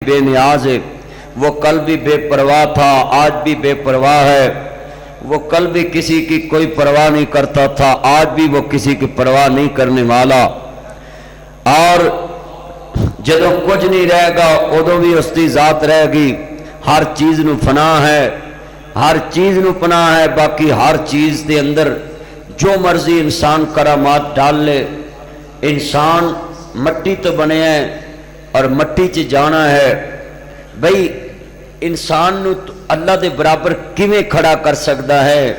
بے نیاز ہے، وہ کل بھی بے پرواہ تھا، آج بھی بے پرواہ ہے، وہ کل بھی کسی کی کوئی پرواہ نہیں کرتا تھا، آج بھی وہ کسی کی پرواہ نہیں کرنے والا، اور جدوں کچھ نہیں رہے گا ادوں بھی اس کی ذات رہے گی۔ ہر چیز نو فنا ہے، ہر چیز نو پناہ ہے، باقی ہر چیز دے اندر جو مرضی انسان کرامات ڈال لے۔ انسان مٹی تو بنے ہے اور مٹی چ جانا ہے، بھئی انسان نو اللہ دے برابر کیویں کھڑا کر سکتا ہے؟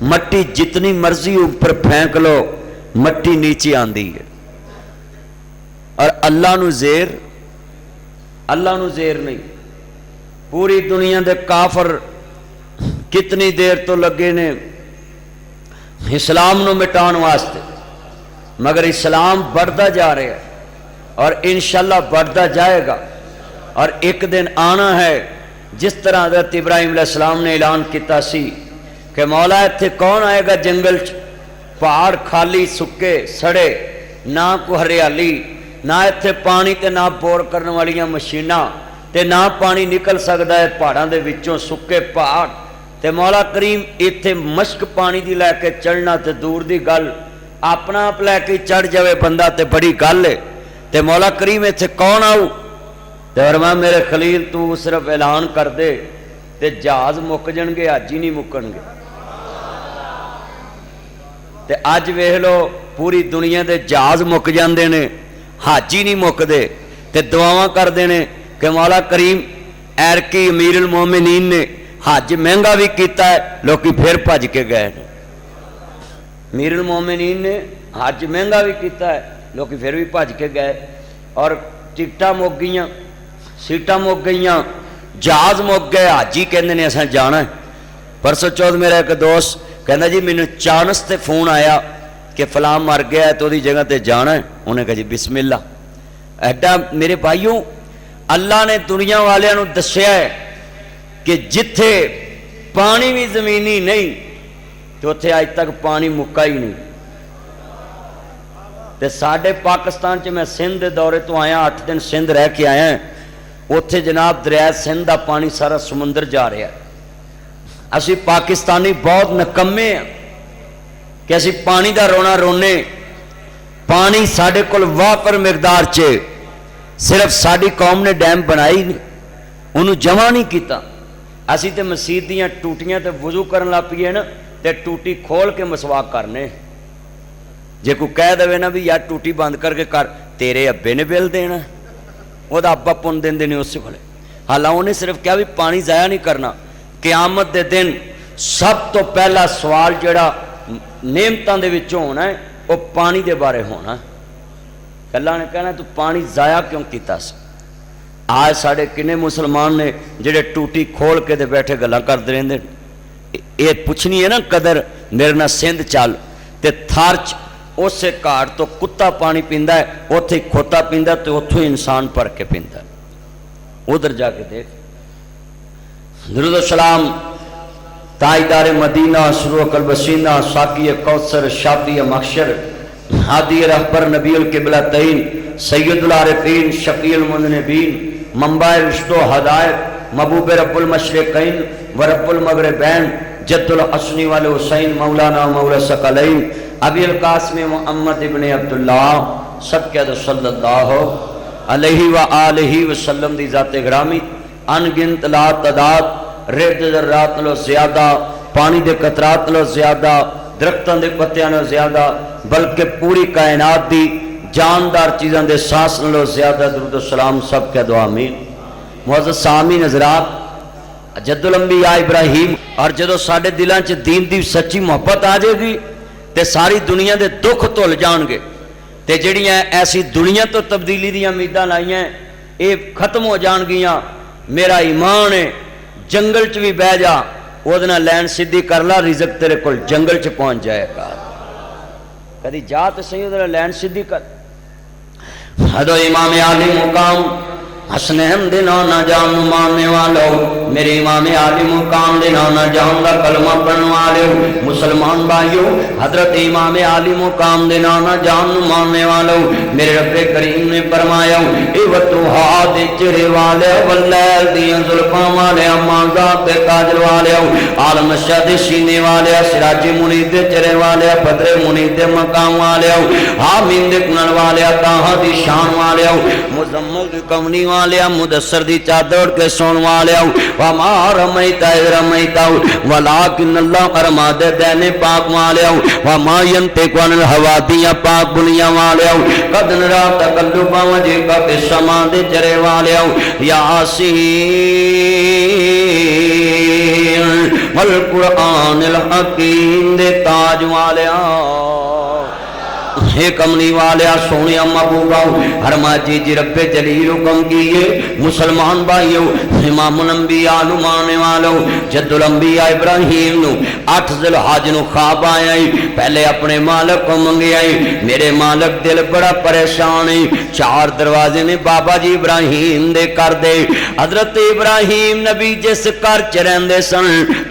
مٹی جتنی مرضی اوپر پھینک لو مٹی نیچے آندی ہے، اور اللہ نو زیر نہیں۔ پوری دنیا دے کافر کتنی دیر تو لگے نے اسلام نو مٹان واسطے، مگر اسلام بڑھتا جا رہا ہے اور انشاءاللہ بڑھتا جائے گا، اور ایک دن آنا ہے جس طرح حضرت ابراہیم علیہ السلام نے اعلان کیتا سی کہ مولا اتھے کون آئے گا جنگل چ، پہاڑ خالی سکے سڑے، نہ کو ہریالی، نہ اتھے پانی تے نہ بور کرنے والیاں مشیناں تے نہ پانی نکل سکتا ہے پہاڑاں دے وچوں، سکے پہاڑ تے مولا کریم اتھے مشک پانی دی لے کے چڑھنا تے دور دی گل، اپنا آپ لے کے چڑھ جاوے بندہ تے بڑی گل ہے، تے مولا کریم اتھے کون آؤ؟ تے فرمایا میرے خلیل تو صرف اعلان کر دے تے جہاز مک جن گے، حج ہی نہیں مکن گے۔ تے اج ویکھ لو پوری دنیا دے جہاز مک جاندے نے، حج ہی نہیں مکدے، تے دعاواں کردے نے کہ مولا کریم ایرکی امیر المومنین نے حج مہنگا بھی کیتا ہے، لوکی پھر بھج کے گئے نے۔ امیر المومنین نے حج مہنگا بھی کیتا ہے، لوکی پھر بھی بھج کے گئے، اور ٹکٹاں مک گئیاں، سیٹاں مک گئیاں، جہاز مک گئے، حج ہی کہندے نے اساں جانا ہے۔ پرسوں چوتھ میرا ایک دوست کہندا جی مینوں چانس تے فون آیا کہ فلاں مر گیا ہے تو دی جگہ تے جانا ہے، انہیں کہا جی بسم اللہ۔ ایڈا میرے بھائیوں اللہ نے دنیا والیاں نو دسیا ہے کہ جتھے پانی بھی زمینی نہیں تو اتھے آج تک پانی مکا ہی نہیں۔ تے ساڈے پاکستان چ میں سندھ دے دورے تو آیا، 8 دن سندھ رہ کے آیا ہیں، اتھے جناب دریائے سندھ دا پانی سارا سمندر جا رہا ہے۔ اسی پاکستانی بہت نکمے ہیں کہ اسی پانی دا رونا رونے، پانی ساڈے کول وافر مقدار چ، صرف ساڈی قوم نے ڈیم بنائی نہیں، انہوں جمع نہیں کیتا۔ اسی تے مسجد دیاں ٹوٹیاں تے وضو کرن لگ پیے نا تے ٹوٹی کھول کے مسواک کرنے، جے کوئی کہہ دے نا بھی یار ٹوٹی بند کر کے کر، تیرے ابے نے بل دینا، وہ دا ابا پن دین نے اس والے۔ حالانکہ انہیں صرف کیا بھی پانی ضائع نہیں کرنا۔ قیامت دے دن سب تو پہلا سوال جڑا نعمتاں دے وچوں ہونا ہے وہ پانی دے بارے ہونا ہے۔ اللہ نے کہنا تو پانی ضائع کیوں کیتا سی؟ آج ساڑھے کنے مسلمان نے جڑے ٹوٹی کھول کے دے بیٹھے گلاں کر دے رہندے، یہ پوچھنی ہے نا قدر میرے نہ سندھ چل تے تھارچ اسے کاٹ تو کتا پانی پیندا ہے، اوتھے کھوتا پیندا تے اوتھوں انسان پر کے پیندا ہے۔ ادھر جا کے دیکھ، درود و سلام تاجدار مدینہ، سرور قلب سینہ، ساقی کوثر، شافی محشر، ہادی رہبر نبی القبلتین، سید العارفین، شفیع المذنبین، منبع رشد و ہدایت، محبوب رب المشرقین و رب المغربین، جد الحسن والحسین، مولانا مولا ثقلین، ابی القاسم محمد ابن عبداللہ، سب کہہ صلی اللہ علیہ وآلہ وسلم دی ذات گرامی، ان گنت لا تعداد، رد ذرات لو زیادہ، پانی دے قطرات لو زیادہ، درختوں دے پتیاں لو زیادہ، بلکہ پوری کائنات دی جاندار چیزاں دے سانس لو زیادہ، درود و سلام سب کے دعا آمین۔ معزز سامعین حضرات، جد الانبیاء ابراہیم، اور جدو ساڑھے دلاں چ دین دی سچی محبت آ جائے گی تے ساری دنیا دے دکھ تول جان گے، تے جڑیاں ایسی دنیا تو تبدیلی دی امیداں لائیاں ہیں اے ختم ہو جان گیاں۔ میرا ایمان ہے جنگل چ بھی بہ جا، ودنا لین سدھی کر لا، رزق تیرے کول جنگل چ پہنچ جائے گا۔ کدی جا تو صحیح ادھر لین سدھی کر۔ حدو امام عالی مقام حسنین دے نام نہ جان ماننے والو میرے امام عالی مقام دے نام نہ جان دا کلمہ پڑھنے والو مسلمان بھائیو حضرت امام عالی مقام دے نام نہ جان ماننے والو میرے رب کریم نے فرمایا اے وتوہا دے چہرے والے واللیل دیاں زلفاں والے مانزات دے کاجل والے عالم شد سینے والے سراج منیر دے چہرے والے بدر منیر دے مقام والے حامین دے کنن والے تاہا دی شان والے مزمل دی کمنی والے مدثر دی چادر کے سون والے وما رمیتا اذ رمیتا ولیکن اللہ ارما دے دین پاک والے وما ینطق عن الہوا دیاں پاک بنیاں والے قد نرا تقلب وجهک فی السماء دے چرے والے یاسین والقرآن الحکیم دے تاج والے ہے کملی والے سونے محبوبہ حرما جی رب جلیل حکم کیے مسلمان بھائیو امام الانبیاء نو مانے والو جد الانبیاء ابراہیم نو 8 ذی الحج نو خواب آیا پہلے اپنے مالک کو منگے آئی میرے مالک دل بڑا پریشان ہے 4 دروازے نے بابا جی ابراہیم دے کر دے حضرت ابراہیم نبی جس کر چرین دے سن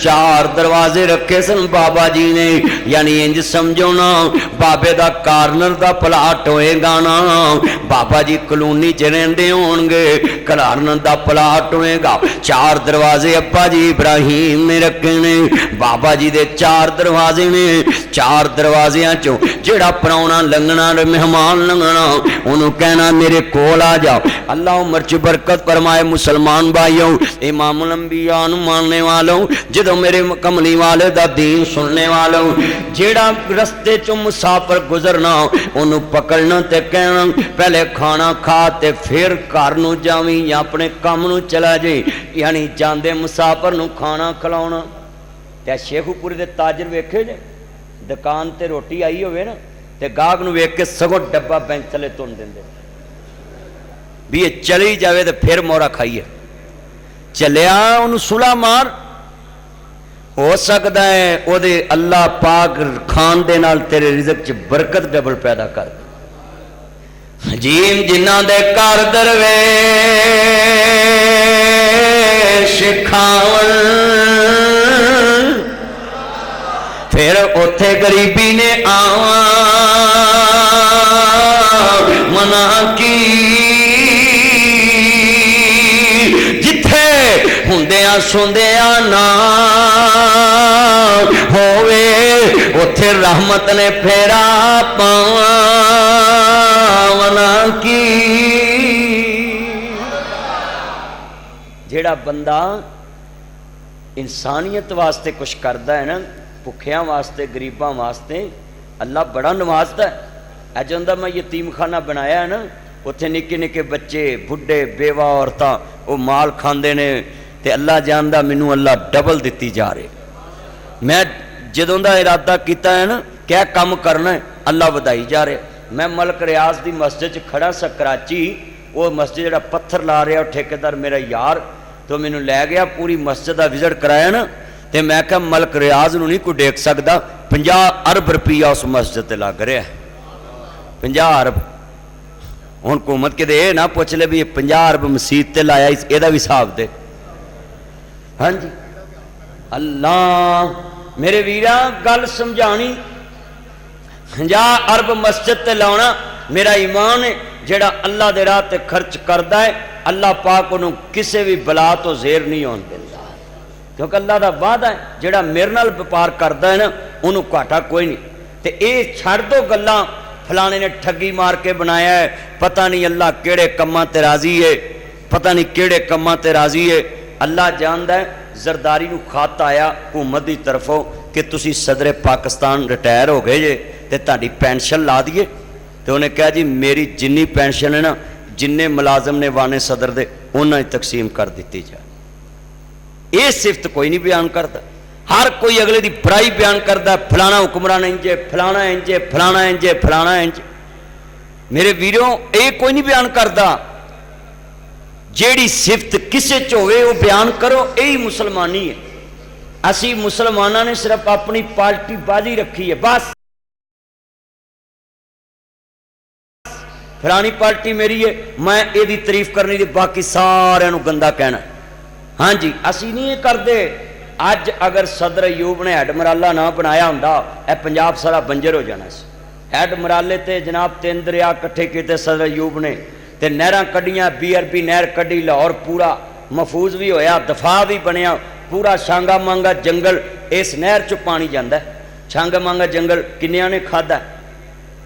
4 دروازے رکھے سن بابا جی نے یعنی انج سمجھو نا بابے دا کارنر دا پلاٹ ہوئے گا نا بابا جی کلونی چرندے ہونگے کارنر دا پلاٹ ہوئے گا 4 دروازے ابا جی ابراہیم نے رکھے نے بابا جی دے 4 دروازے نے 4 دروازیاں چوں جڑا پراؤنا لنگنا مہمان لنگنا انہوں کہنا میرے کول آ جاؤ اللہ عمر چ برکت فرمائے مسلمان بھائیوں امام الانبیاء نو ماننے والوں جدو میرے کملی والے دا دین سننے والوں جڑا رستے چوں مسافر گزرنا انہوں پکڑنا تے کہنا پہلے کھانا کھا تے پھر گھر نو جاویں یا اپنے کام نو چلا جے یعنی جاندے مسافر نو کھانا کھلاونا تے شیخو پوری دے تاجر ویکھے جے دکان تے روٹی آئی ہوئے نا تے گاہک نو ویکھ کے سگو ڈبہ بینک تلے تون دیندے بھی یہ چلی جاوے تے پھر مورا کھائیے چلیا انہوں سلا مار ہو سکتا ہے او دے اللہ پاک کھان دے نال تیرے رزق چ برکت ڈبل پیدا کر جیم جنہ دے کار درویش کھاون پھر اوتھے غریبی نے آواں منع کی جتھے ہوندیاں سوندیاں نا ہووے اوتھے رحمت نے پھیرا پاواں منع کی جیڑا بندہ انسانیت واسطے کچھ کردا ہے نا بھکھیاں واسطے غریباں واسطے اللہ بڑا نوازدا ہے اے جوندا میں یتیم خانہ بنایا ہے نا اتنے نکے نکے بچے بڈھے بیوہ عورتاں وہ مال کھاندے نے تے اللہ جاندا مینوں اللہ ڈبل دتی جا رہے میں جدوں دا ارادہ کیتا ہے نا کیا کام کرنا ہے اللہ ودائی جا رہے میں ملک ریاض دی مسجد کھڑا سا کراچی وہ مسجد جڑا پتھر لا رہا ٹھیکیدار میرا یار تو مینوں لے گیا پوری مسجد دا وزٹ کرایا نا تے میں کہا ملک ریاض نو نہیں کوئی دیکھ سکدا 50 ارب روپیہ اس مسجد تے لگ رہا ہے 50 ارب ہوں حکومت کے یہ نہ پوچھ لے بھی یہ 50 ارب مسیت تے لایا یہ بھی حساب دے ہاں جی اللہ میرے ویرا گل سمجھانی 50 ارب مسجد تے لاؤنا میرا ایمان ہے جڑا اللہ دے راہ تے خرچ کردا ہے اللہ پاک انہوں کسے بھی بلا تو زیر نہیں ہون دیندا کیونکہ اللہ دا وعدہ ہے جڑا میرے نال وپار کردا ہے نا انہوں گھاٹا کوئی نہیں تے اے چھڑ دو گلاں فلانے نے ٹھگی مار کے بنایا ہے پتہ نہیں اللہ کیڑے کماں تے راضی ہے پتہ نہیں کیڑے کماں تے راضی ہے اللہ جاندا ہے زرداری نو خط آیا حکومت دی طرفوں کہ تسی صدر پاکستان ریٹائر ہو گئے جے تے تہاڈی پینشن لا دیے تو انہیں کہا جی میری جنی پینشن ہے نا جننے ملازم نے وانے صدر دے انہاں ہی تقسیم کر دیتی جائے یہ صفت کوئی نہیں بیان کرتا ہر کوئی اگلے دی برائی بیان کرتا فلانا حکمران انجے فلانا انجے فلانا انجے فلانا انجے میرے ویروں یہ کوئی نہیں بیان کرتا جیڑی صفت کسے چوے وہ بیان کرو یہی مسلمانی ہے اسی مسلمانوں نے صرف اپنی پارٹی بازی رکھی ہے بس फलानी पार्टी मेरी है, मैं ये तारीफ करनी दी, बाकी सारे गंदा कहना। हाँ जी, असी नहीं ये करते। अज अगर सदर अयूब ने एडमराला ना बनाया होंदा, यह पंजाब सारा बंजर हो जाना सी। एडमराले ते जनाब 3 दरिया इकट्ठे किए सदर अयूब ने, ते नहरां कड्डियां, BRB नहर कड्डी, लाहौर पूरा महफूज भी होया, दफा भी बनया, पूरा छांगा मांगा जंगल इस नहर चो पानी जाता है। छांगा मांगा जंगल किन्नियां ने खादा?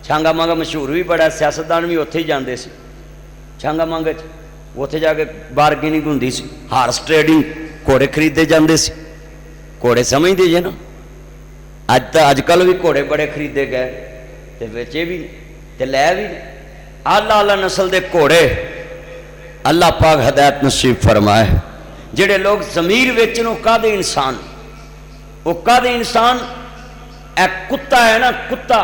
छांगा मांगा मशहूर भी बड़ा, सियासतदान भी उत्थे ही जाते सी। छांगा मांगे उत्थे जाके बारगेनिंग हुंदी सी, हार्स ट्रेडिंग, घोड़े खरीदे जाते सी। घोड़े समझते जे ना, अजकल भी घोड़े बड़े खरीदे गए, तो बेचे भी ते लै भी। आला आला नस्ल के घोड़े अल्लाह पाक हदायत नसीब फरमाए। जेड़े लोग जमीर वेचन कादे इंसान, वो कादे इंसान? ए कुत्ता है ना, कुत्ता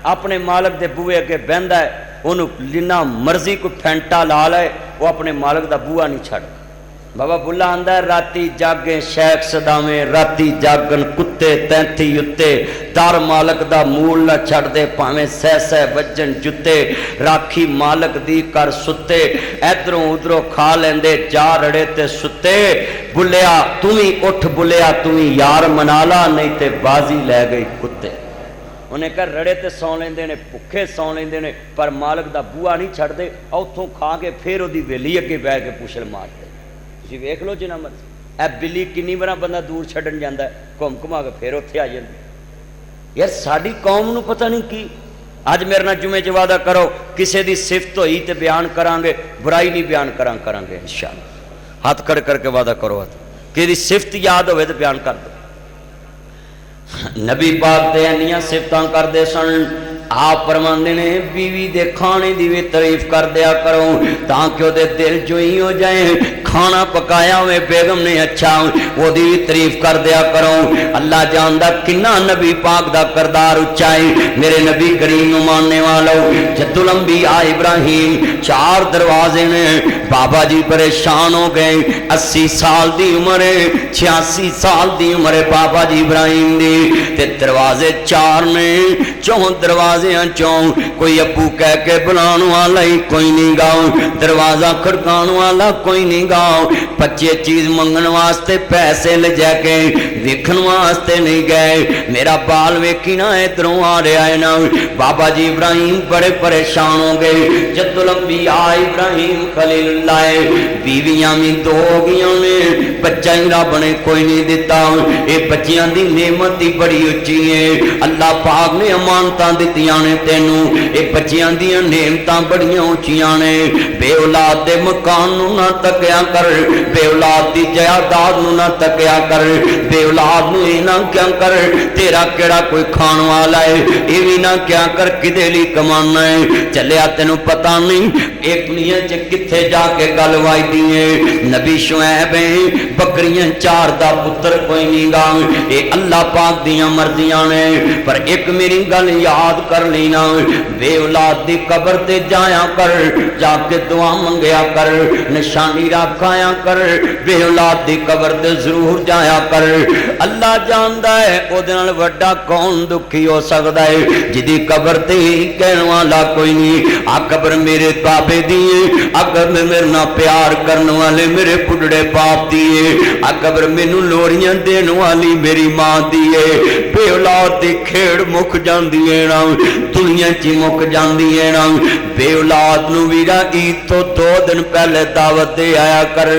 अपने मालक के बूहे अगे बहता है, उन्होंने जिन्ना मर्जी कोई फैंटा ला ले, वो अपने मालक का बूहा नहीं छड़। बाबा बुल्ला आंदा है, राती जागे शैख सदावे, राती जागन कुत्ते तैंथी उत्ते, दर मालक दा मूल न छड़ दे, भावें सह सह वजन जुत्ते, राखी मालक दी कर सुत्ते, इधरों उधरों खा लेंदे जा रड़े ते सुत्ते। बुलिया तू भी उठ, बुलिया तू भी यार मना ला, नहीं ते बाजी लै गई कुत्ते। उन्हें कहा रड़े ते सौ लेंदे ने, भुखे सौ लेंदे ने, पर मालक दा बूहा नहीं छड़दे। उतों खा के फिर उहदी वेली अगे बह के पुछल मारदे। तुसीं वेख लो जिन्ना मर्जी, ए बिल्ली किन्नी बार बंदा दूर छड्डन जांदा है, घुम घुमा के फिर उत्थे आ जांदी। यार साडी कौम नूं पता नहीं की। अज मेरे नाल जुमे च वादा करो, किसी की सिफत होई तो बयान करांगे, बुराई नहीं बयान करांगे इंशाअल्लाह। हाथ खड़े करके वादा करो, कि सिफत याद होवे तो बयान कर दो। नबी पाक ते इन्नियां सिफतां करदे सन। आप फरमांदे ने बीवी दे खाने दी भी तारीफ कर दिया करो, ताकि ओदे दिल जो ही हो जाए। खाना पकाया हुए बेगम ने अच्छा, ओदी भी तारीफ कर दिया करो। अल्लाह जानदा किन्ना नबी पाक दा करदार उच्चा है। मेरे नबी करीम नूं मानने वालों, जद्दुल अंबिया इब्राहिम 4 दरवाजे ने। बाबा जी परेशान हो गए, 80 साल दी उम्र है, 86 साल दी उम्र है बाबा जी इब्राहिम दी, ते दरवाजे 4 ने। 4 दरवाजे चौं कोई अबू कह के बुलाने वाला ही कोई नहीं गाओ, दरवाजा खड़काने वाला कोई नहीं गाओ। बच्चे चीज मंगन वास्ते पैसे ले जाके देखन वास्ते नहीं गए। मेरा बाल वेखी ना इधरों आ रहा है ना। बाबा जी इब्राहिम बड़े परेशान हो गए। जद्दुल अंबिया इब्राहिम खलीलुल्लाह, बीवियां भी 2 हो गई ने, बच्चा ही रब ने कोई नहीं दिता। ये बच्चियां दी नेमत ही बड़ी उच्ची है। अल्लाह पाक ने अमानतां दित्तियां ने तेनू। ये बच्चियां दियां नेमतां बड़ियां उच्चियां ने। बे औलाद दे मकान नू ना तकिया कर, बे औलाद दी जायदाद नू ना तकिया कर, बे औलाद नू ये ना क्या कर तेरा केड़ा कोई खाण वाला है, ये भी ना क्या कर किदे लई कमाना है। चलिया तेनू पता नहीं एक दुनिया च किथे जाके गल वाईदी है। नबी शुएब बकरियां 4 दा पुत्र कोई नहीं गा। ये अल्लाह पाक दियां मर्जियां ने। पर एक मेरी गल याद कर लेना, बे औलाद दी कबर ते जाया कर, जाके दुआ मंगया कर, निशानी रखाया कर। बे औलाद दी कबर ते जरूर जाया कर। अल्लाह जानदा है ओदे नाल वड्डा कौन दुखी हो सकदा है, जिदी कबर ते ही कहण वाला कोई नहीं। आ कबर मेरे बाबे दी है, आ कबर मेरे नाल प्यार करने वाले मेरे बुढ़ड़े बाप दी है, आ कबर मैनू लोरियां देने वाली मेरी मां दी है। बे औलाद दी खेड़ मुक जांदी है ना, दुनिया च मुक जांदी है ना। बे औलाद नू वीरा ईद तो 2 दिन पहले दावत दे आया कर।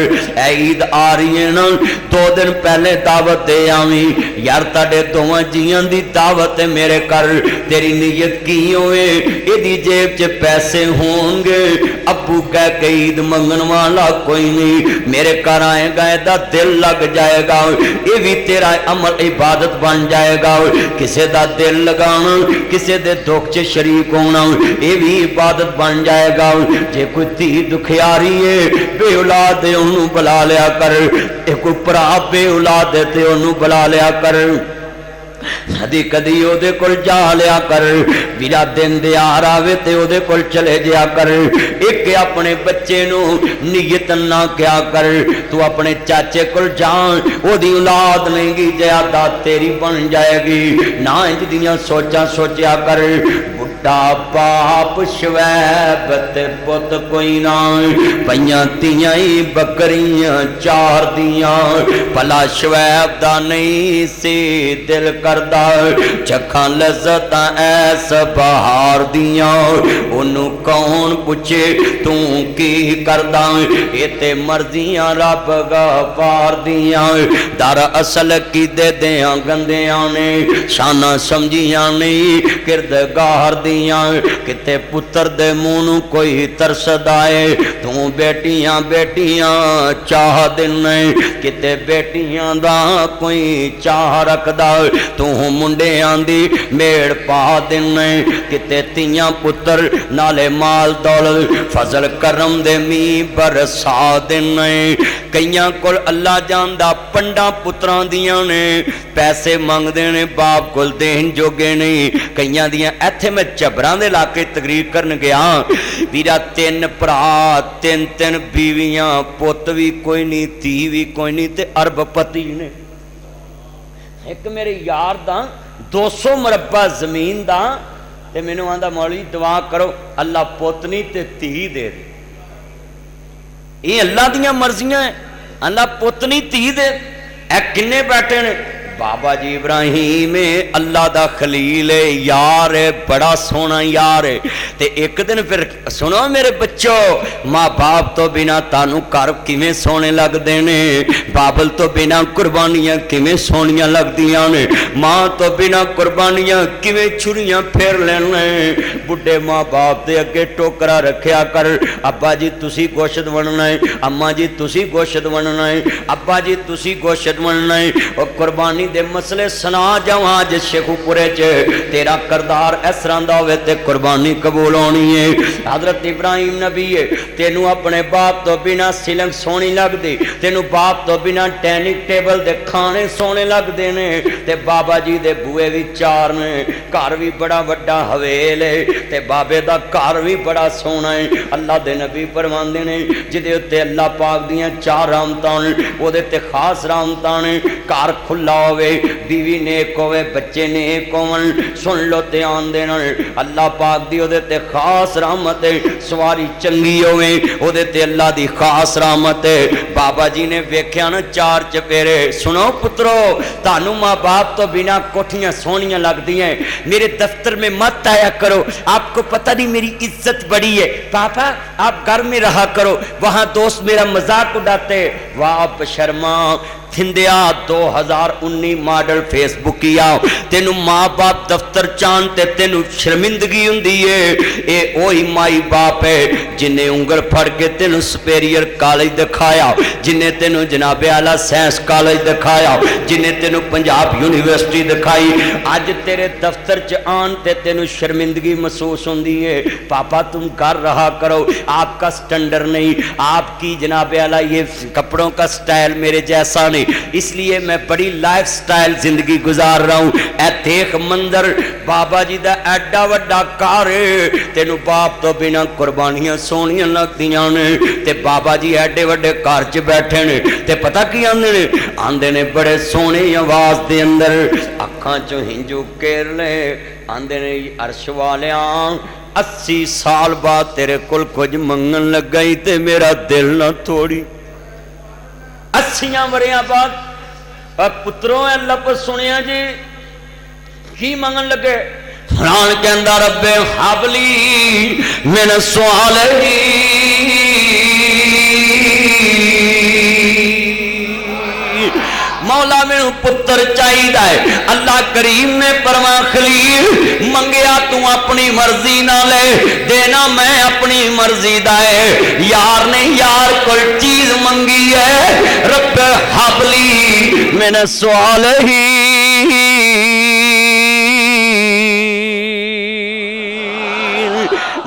ईद आ रही है ना, 2 दिन पहले दावत दे आवी। यार ताडे दोवां जियां दी दावत है मेरे घर, तेरी नीयत की होए, इहदी जेब च पैसे होंगे। अबू कह के ईद मंगन वाला कोई नहीं, मेरे घर आएगा इहदा दिल लग जाएगा, ये भी तेरा अमल इबादत बन जाएगा। किसे दा दिल लगाना, किसे दे दुख च शरीक होना, ये भी इबादत बन जाएगा। जे कोई धी दुखियारी है बे औलाद है उन्होंने बुला लिया कर, कोई भरा बे औलाद है तो उन्होंने बुला लिया कर। कदी कदी ओदे कोल जा लिया कर, बिना दिन दयार आवे ते ओदे कोल चले जाया कर। एक अपने बच्चे नू नियत ना क्या कर, तू अपने चाचे कोल जा, ओदी औलाद नहीं जायदाद तेरी बन जाएगी। ना इंज दियां सोचा सोचा कर। वड्डा बाप शुएब ते पुत कोई ना, पईयां तियां ही बकरियां चार दियां, भला शुएब दा नहीं सी दिल करदा चखां लज़्ज़तां ऐस बहार दियां, ओनू कौन पुछे तू की करदा, ये ते मर्जियां रब गफार दियां, दर असल कीदे दियां गंदियां ने, शाना समझियां नहीं किरदगार दियां, किते पुत्र दे मुंह नू कोई तरसदा है, तू बेटियां बेटियां चाह दिने, किते बेटियां दा कोई चाह रखदा, तू मुंडियां दी मेड़ पा दिने, किते तियां पुत्र नाले माल दौलत फजल करम दे मी बरसा दिने। कईयां कोल अल्लाह जानदा पंडा पुत्रां दियां ने, पैसे मंगदे ने बाप कोल देन जोगे नहीं। कईयां दियां इत्थे मैं झबरां दे इलाके तकरीर करन गया, वीरा तीन भरा तीन तीन बीवियां, पुत भी कोई नहीं धी भी कोई नहीं ते अरबपति ने। एक मेरे यार दा 200 मरबा जमीन दा ते मैनू आंदा मौलवी दुआ करो अल्लाह पुत नहीं ते धी दे दे। ये अल्लाह दियां मर्जियां है, अल्लाह पुत नहीं धी दे। ए किन्ने बैठे ने बाबा जी इब्राहिम अल्लाह दा खलील है, यार है, बड़ा सोहना यार है। ते एक दिन फिर सुनो मेरे बच्चों, माँ बाप तो बिना तानू घर किवें सोहने लगदे ने, बाबल तो बिना कुर्बानियां किवें सोहनियां लगदियां ने, माँ तो बिना कुर्बानियां किवें छुरियां फेर लेने। बुढ़े माँ बाप दे अगे टोकरा रखिया कर, अब्बा जी तुसी गोश्त बनना है, अम्मा जी तुसी गोश्त बनना है, अब्बा जी तुसी गोश्त बनना है। और कुर्बानी दे मसले सुना जावां अज शेखुपुरे च, तेरा करदार इस तरह दा होवे ते कुर्बानी कबूल होनी है। हजरत इब्राहिम नबी है, तेनू अपने बाप तो बिना सिलंग सोहनी लगदी, तेनू बाप तो बिना डाइनिंग टेबल दे खाने सोहने लगदे ने। ते बाबा जी दे बूए भी चार ने, घर भी बड़ा वड्डा हवेल है, ते बाबे दा घर भी बड़ा सोहना है। अल्लाह दे नबी फरमांदे ने जिदे उत्ते अल्लाह पाक दियां चार रहमतां ने, ओदे ते खास रहमतां ने। घर खुला होवे, बीवी नेक होवे, बच्चे नेक होवन, सुन लो ध्यान देना, अल्लाह पाक दी ओदे ते खास रहमत है। सवारी चंगी होवे, ओदे ते अल्लाह दी खास रहमत है। बाबा जी ने वेख्या ना चार चपेरे, सुनो पुत्रो तानू माँ बाप तो बिना कोठियां सोहनियां लगदियां, मेरे दफ्तर में मत आया करो, आपको पता नहीं मेरी इज्जत बड़ी है। पापा आप घर में रहा करो, वहां दोस्त मेरा मजाक उड़ाते। वाह बशर्मा थिंदिया 2019 मॉडल फेसबुक किया, तेनू माँ बाप दफ्तर चांते तेनू शर्मिंदगी हुंदी है। ये ओही माई बाप है जिन्हें उंगल फड़ के तेनू सुपेरियर कॉलेज दिखाया, जिन्हें तेनू जनाबे आला साइंस कॉलेज दिखाया, जिन्हें तेनू पंजाब यूनिवर्सिटी दिखाई। अज तेरे दफ्तर च आन ते तेनू शर्मिंदगी महसूस होंदी है। पापा तुम घर रहा करो, आपका स्टैंडर्ड नहीं, आपकी जनाबे आला ये कपड़ों का स्टाइल मेरे जैसा नहीं, इसलिए मैं बड़ी लाइफ स्टाइल जिंदगी गुजार रहा हूं। ऐ देख मंदिर बाबा जी दा एडा वड्डा घर, तेनू बाप तो बिना कुर्बानियां सोहनियां लगदियां ने, ते बाबा जी एडे वड्डे घर च बैठे ने। ते पता की आंदे ने, आंदे ने बड़े सोहनी आवाज दे अंदर, अखां चों हिंजू केर ले, आंदे ने अर्श वालियां 80 साल बाद तेरे कोल कुछ मंगन लगा ही ते मेरा दिल ना तोड़ी। 80 वरियां बाद पुत्रों अल्लाह पर सुनिया जी की मंगन लगे। फलान कहंदा रब्बे हाबली मिन स्वालिही, मौला मैनू पुत्र चाहिदा है। अल्लाह करीम ने फरमा खलील मंगया तू अपनी मर्जी ना ले, देना मैं अपनी मर्जी दा है। यार ने यार कोई चीज मंगी है, रब हबली मैंने सवाल ही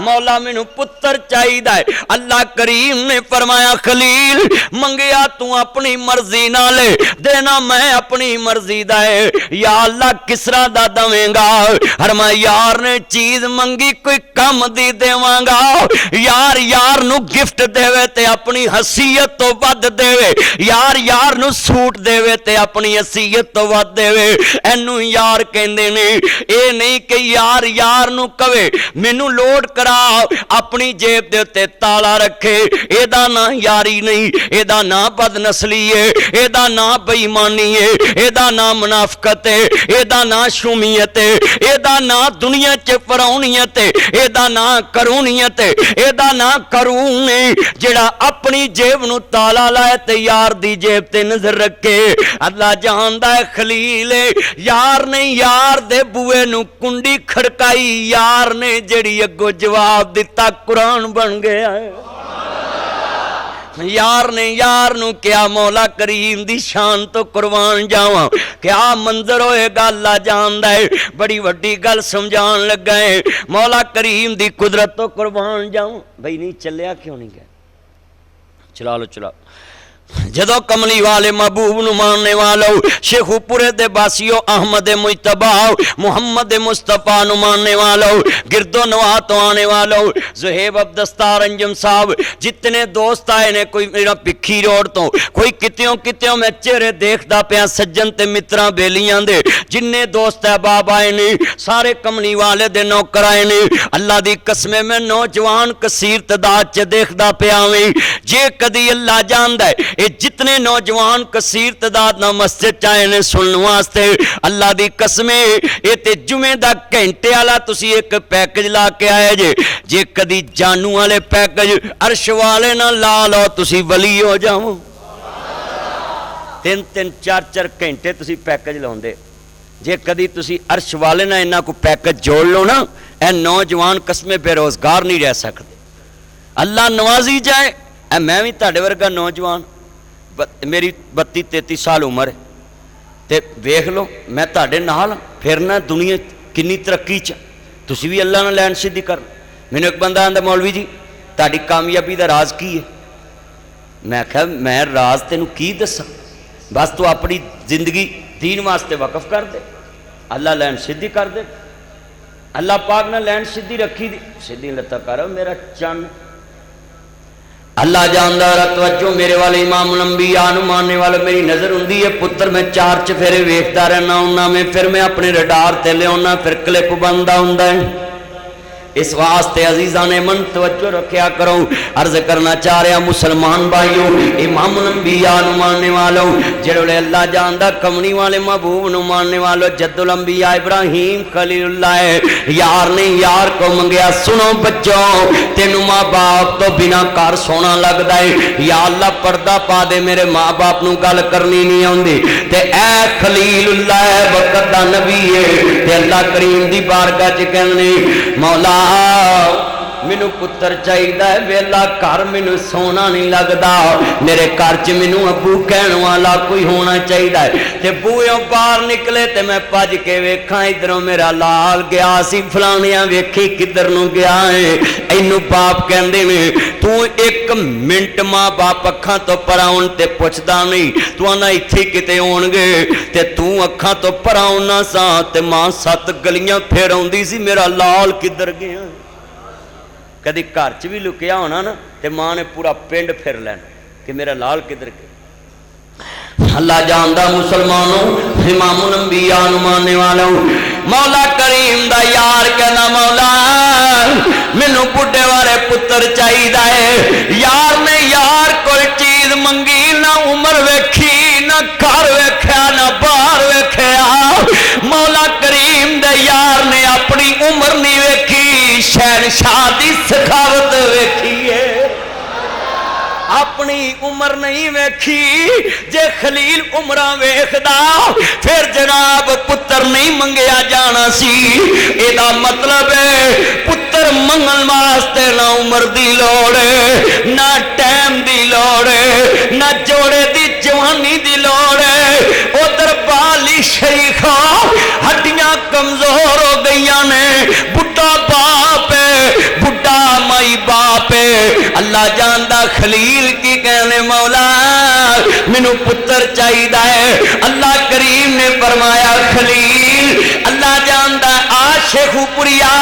मौला मैनू पुत्र चाहिदा है। अल्लाह करीम ने फरमाया खलील मंगया तू अपनी मर्जी ना ले, देना मैं अपनी मर्जी दा है। या अल्लाह किस तरह दा दवेंगा? फरमाया यार ने चीज मंगी कोई कम दी देवांगा। यार यार नू गिफ्ट देवे ते अपनी हसीयत तो वध देवे, یار یار نو سوٹ دے تے اپنی حیثیت تو ود دے اینو یار کہندے نے۔ اے نہیں کہ یار یار نو کہے مینوں لوڈ کرا اپنی جیب دے تے تالا رکھے، اے دا نا یاری نہیں، اے دا نا بد نسلی ہے، اے دا نا بے ایمانی ہے، اے دا نا منافقت ہے، اے دا نا شومیت ہے، اے دا نا دنیا چ فرعونیت ہے، اے دا نا کرونیت ہے، اے دا نا کرون ہے جڑا اپنی جیب نو تالا لائے تے یار دی جیب تے نظر رکھے۔ اللہ جاندا ہے خلیل یار نے یار دے بوئے نو کنڈی کھڑکائی، یار نے جڑی اگو جواب دیتا قرآن بن گیا ہے۔ یار نے یار نو کیا مولا کریم دی شان تو قربان جاواں، کیا منظر ہوئے گا اللہ جاندا ہے۔ بڑی وڈی گل سمجھان لگا ہے، مولا کریم دی قدرت تو قربان جاواں۔ بھئی نہیں چلیا کیوں نہیں گئے؟ چلا لو چلا جدو کملی والے محبوب نو ماننے والو، شیخو پورے دے باسیو، احمد مجتبا محمد مصطفیٰ نو ماننے والو، گردو نواہ تو آنے والو، زہیب عبدستار انجم صاحب، جتنے دوست آئے نے، کوئی میرا پکھی روڑ تو، کوئی کتیوں میں چہرے دیکھدا پیا سجن تے متراں بیلیاں دے، جننے دوست احباب آئے نے سارے کملی والے دے نوکر آئے نے۔ اللہ دی قسمے میں نوجوان کثیر تعداد چ دیکھدا پیا ویں، جے کدی اللہ جاندا ہے اے جتنے نوجوان کثیر تعداد نہ مسجد چاہے نے سنن واسطے، اللہ دی قسمے اے تے جمعے دا گھنٹے والا تسی ایک پیکج لا کے آئے جے کدی جانو والے پیکج عرش والے نہ لا لو تسی ولی ہو جاؤ۔ 3 4 گھنٹے تسی پیکج لاؤندے، جے کدی تسی عرش والے نہ انہاں کو پیکج جوڑ لو نا، اے نوجوان قسمے بے روزگار نہیں رہ سکتے۔ اللہ نوازی جائے، اے میں بھی تہاڈے ورگا نوجوان، میری 32-33 سال عمر ہے تے ویکھ لو میں تہاڈے نال پھرنا دنیا کنی ترقی چ، تسی بھی اللہ نال لین سیدھی کر۔ مینوں ایک بندہ آندا مولوی جی تہاڈی کامیابی دا راز کی ہے؟ میں کہا میں راز تینوں کی دساں، بس تو اپنی زندگی دین واسطے وقف کر دے، اللہ لین سیدھی کر دے۔ اللہ پاک نے لین سیدھی رکھی دی، سیدھی لتا کر میرا چن۔ اللہ جاندا ہے توجہ میرے والے امام الانبیاء نو ماننے والے میری نظر ہوندی ہے پتر میں 4 چفیرے ویکھدا رہنا ہوندا میں، پھر میں اپنے رڈار تے لیاونا، پھر کلپ بندا ہوندا ہے۔ اس واسطے عزیزاں نے من توجہ رکھیا کرو، عرض کرنا چاہ رہا مسلمان بھائیوں امام الانبیاء نو ماننے والوں جڑے اللہ جاندا کمنی والے محبوب نو ماننے والوں جد الانبیاء ابراہیم خلیل اللہ ہے، یار نے یار کو منگیا۔ سنو بچوں تینو ماں باپ تو بنا کار سونا لگدا ہے، یا اللہ پردہ پا دے میرے ماں باپ نو گل کرنی نہیں آندی تے اے خلیل اللہ ہے وقت دا نبی ہے تے اللہ کریم دی بارگاہ چ کہنے مولا مینوں پتر چاہیدا ہے، ویلا گھر مینوں سونا نہیں لگدا، میرے گھر چ مینوں ابو کہن والا کوئی ہونا چاہیدا ہے۔ تے بوئیوں باہر نکلے تے میں بھج کے ویکھاں ادھروں میرا لال گیا سی، فلانیاں ویکھی کدھر نوں گیا ہے۔ اینوں باپ کہندے نے تو 1 منٹ ماں باپ اکھاں تو پراؤن تے پوچھدا نہیں، تو آنا ایتھے کتے ہون گے تے تو اکھاں تو پراؤن نہ سا تے ماں 7 گلیاں پھر آوندی سی میرا لال کدھر گیا۔ کدی گھر چ بھی لکیا ہونا نا تے ماں نے پورا پنڈ پھر لینا کہ میرا لال کدھر گیا۔ اللہ جاندا مسلمانوں امام الانبیاء نو ماننے والوں مولا کریم دا یار کہنا مولا مینوں بڈھے والے پتر چاہیدا ہے، یار نے یار کوئی چیز منگی نہ عمر ویکھی نہ گھر ویکھیا نہ باہر ویکھیا، مولا کریم دے یار نے اپنی عمر نہیں ویکھی، شہنشاہ دی سخاوت ویکھی ہے، اپنی عمر نہیں ویکھی۔ جے خلیل عمراں ویکھدا پھر جناب پتر نہیں منگیا جانا سی۔ اے دا مطلب ہے پتر منگن واسطے نہ عمر دی لوڑ ہے، نہ ٹائم دی لوڑ ہے، نہ جوڑے دی جوانی دی لوڑ ہے۔ ادھر بالی شیخا ہڈیاں کمزور ہو گئیاں نے، بڈھا باپ ہے، بڈھا مائی باپ ہے۔ اللہ جاندا خلیل کی کہنے مولا مینوں پتر چاہیدا ہے۔ اللہ کریم نے فرمایا خلیل اللہ جاندا عاشق پوریا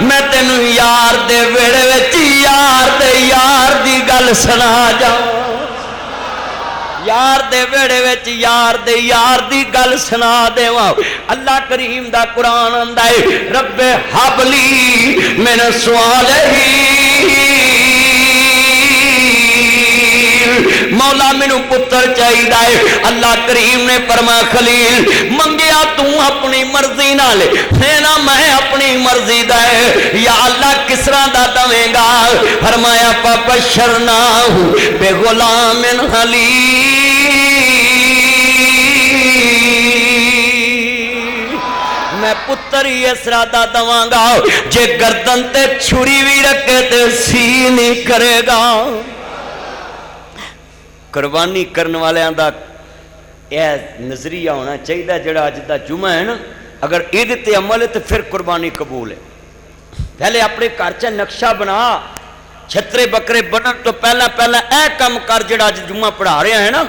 میں تینوں یار دے ویڑے وچ یار دی گل سنا جاؤں، यार दे वेड़े विच यार दे यार दी गल सुना देवां। अल्लाह करीम दा कुरान आंदा है रब्बे हबली मिन स्वालिहीन, मौला मैनू पुत्र चाहिए। अल्लाह करीम ने फरमाया खलील मंगिया तू अपनी मर्जी नाल, ना मैं अपनी मर्जी दा है। या अल्लाह किस तरह दा दवेगा? फरमाया फबशरनाहु बिगुलामिन हलीम, मैं पुत्र ही इस तरह दा दवांगा जे गर्दन ते छुरी भी रखे ते सी नहीं करेगा। कुर्बानी करने वालों का यह नजरिया होना चाहिए। जोड़ा अज का जुमा है ना, अगर ये अमल है तो फिर कुर्बानी कबूल है। पहले अपने घर च नक्शा बना, छतरे बकरे बनन तो पहला पहला यह काम कर। जोड़ा अज जुमा पढ़ा रहा है ना,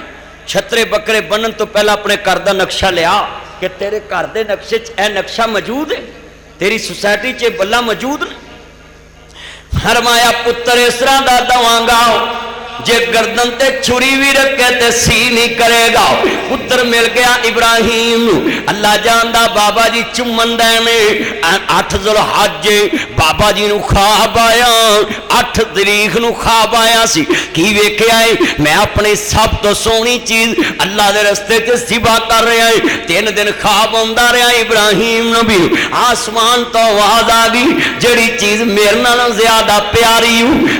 छतरे बकरे बनन तो पहला अपने घर का नक्शा लिया कि तेरे घर के नक्शे च नक्शा मौजूद है, तेरी सोसाइटी च बल्ला मौजूद ने। फरमाया पुत्र इस तरह का दवांगा जे गर्दन ते छुरी भी रखे ते सी नहीं करेगा। पुत्र मिल गया इब्राहिम। अल्लाह जानदा बाबा जी चुमन देने 8 ज़ुल्हज बाबा जी नू ख्वाब आया, 8 तारीख नू ख्वाब आया सी। की वेख्या है? मैं अपनी सब तो सोहनी चीज अल्लाह दे रस्ते च ज़िबा कर रहा है। 3 दिन ख्वाब आंदा रहा इब्राहिम नबी, आसमान तो आवाज आ गई जेड़ी चीज मेरे नालों ज्यादा प्यारी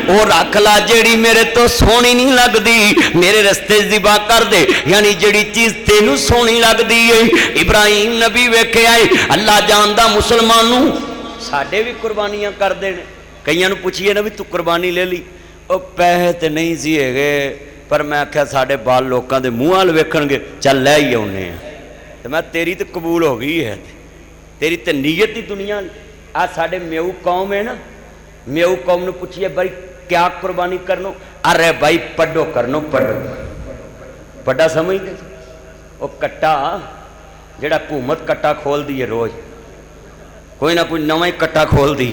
वो रख ला, जेड़ी मेरे तो सोहनी नहीं लगती मेरे रस्ते ज़िबा कर दे। यानी जेड़ी चीज तेनू सोहनी लगती है। इब्राहिम नबी वेख्या है अल्लाह जानदा मुसलमानू साडे भी कुर्बानियां करते हैं। कईयां नू पुछिए ना भी तू कुर्बानी ले ली, वो पैसे तो नहीं सी है पर मैं आख्या साडे बाल लोगों के मूँह वाल वेखणगे, चल लै ही आउने तो मैं तेरी तो कबूल हो गई है, तेरी तो नीयत ही दुनिया। आ साडे म्यू कौम है ना, म्यू कौम नू पुछिए भाई क्या कुर्बानी करनो? अरे भाई पढ़ो करनो, पढ़ो पढ़ा समझते वो कट्टा जेड़ा हुकूमत कट्टा खोल दी है, रोज कोई ना कोई नवा ही कट्टा खोल दी।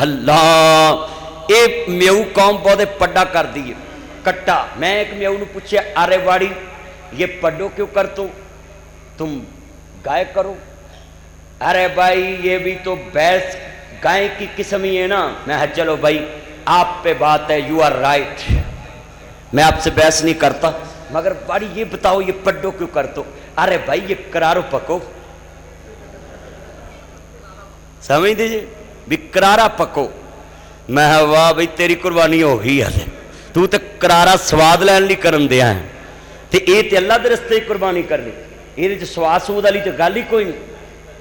अल्लाह ये म्यू कौम बहुत पढ़ा कर दी है कट्टा। मैं एक म्यू ने पूछा अरे वाड़ी ये पढ़ो क्यों कर तो तुम गाय करो? अरे भाई ये भी तो भैंस गाय की किस्म ही है ना। मैं चलो भाई आप पे बात है, यू आर राइट, मैं आपसे बहस नहीं करता, मगर बड़ी ये बताओ ये पढ़ो क्यों कर दो? अरे भाई ये करारो पको, समझ दीजिए भी करारा पको। मैं वाह भाई तेरी कुर्बानी हो गई है, तू तो करारा स्वाद लैन ली करन दिया है ते ये ते अल्लाह दे रस्ते कुर्बानी करनी, ये स्वाद सूद वाली तो गल ही कोई नहीं।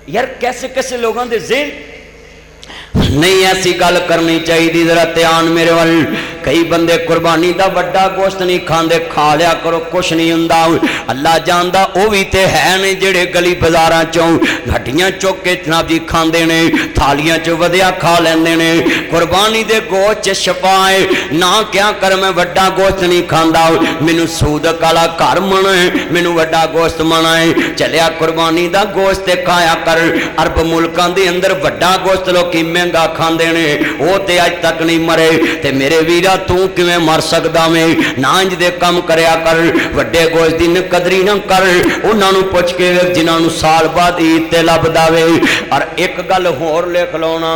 यार कैसे कैसे लोगों के ज़हन नहीं ऐसी गल करनी चाहिए। जरा ध्यान मेरे वाल, कई बंदे कुर्बानी का बड़ा गोश्त नहीं खाते, खा लिया करो कुछ नहीं हुंदा। अल्लाह जानदा वो भी तो है ने जेड़े गली बाजारां चों हड्डियां चुक के जनाब जी खांदे ने, थालियां च वधिया खा लैंदे ने। कुर्बानी दे गोश्त च शफा है ना, क्या कर मैं वड्डा गोश्त नहीं खांदा, मैनू सूदक वाला घर मना है, मैनू वड्डा गोश्त मना है। चलिया कुर्बानी का गोश्त खाया कर। अरब मुल्कां दे अंदर वड्डा गोश्त लोकी महंगा खांदे ने, वो ते अज तक नहीं मरे। ते मेरे वीरा तू किवें मर सकदा में? ना इंज दे काम करया कर, वड्डे गोश्त दी कदरी ना कर। उन्हां नूं पुछ के जिन्हां नूं साल बाद ईद ते लभदा वे। और एक गल होर लिख लौना,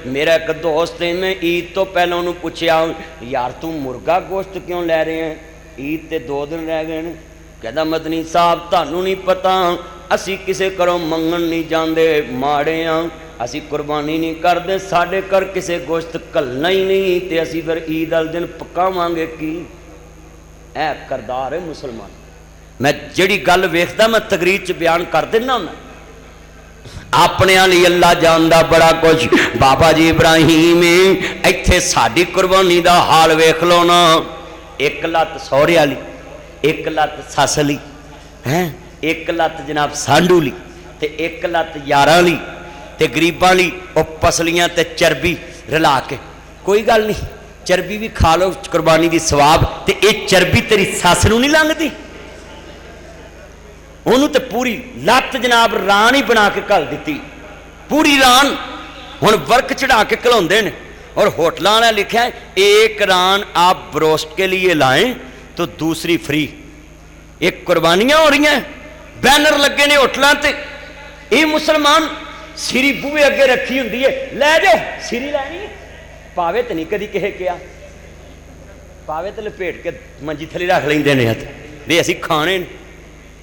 मेरा एक दोस्त है, मैं ईद तो पहले उन्होंने पूछया यार तू मुर्गा गोश्त क्यों लै रहे हैं, ईद ते 2 दिन रह गए हैं। कहता मदनी साहब तुहानूं नहीं पता, असी किसे घरों मंगण नहीं जाते, माड़े हाँ, असी कुर्बानी नहीं करते, साढ़े घर किसी गोश्त घलना ही नहीं, तो असी फिर ईद वाले दिन पकावांगे की? ऐ करदार है मुसलमान। मैं जिहड़ी गल वेखदा मैं तकरीर च बयान कर देना, मैं अपने लिए अल्लाह जानदा बड़ा कुछ। बाबा जी इब्राहिम इत्थे साडी कुर्बानी का हाल वेख लो ना, एक लत्त सौहरे वाली, एक लत्त सस ली है, एक लत्त जनाब सांडू ली, ते एक लत्त यारां ली, ते गरीबां ली वो पसलियां ते चरबी रला के। कोई गल नहीं, चरबी भी खा लो कुर्बानी की सवाब। ते ये चरबी तेरी सस नूं नहीं लंघदी, उन्होंने तो पूरी लत्त जनाब रान ही बना के घल दी, पूरी रान। हुण वर्क चढ़ा के घलाउंदे ने, और होटलों ने लिखा है एक रान आप ब्रोस्ट के लिए लाएं तो दूसरी फ्री। ایک قربانیاں ہو رہی ہیں، بینر لگے نے ہوٹلوں تے، یہ مسلمان سری بوئے اگے رکھی ہوں لے جاؤ سری لینی ہے، پاوے تو نہیں کدی کہے کیا، پاوے تو لپیٹ کے منجی تھلی رکھ لیں بھی اسی کھانے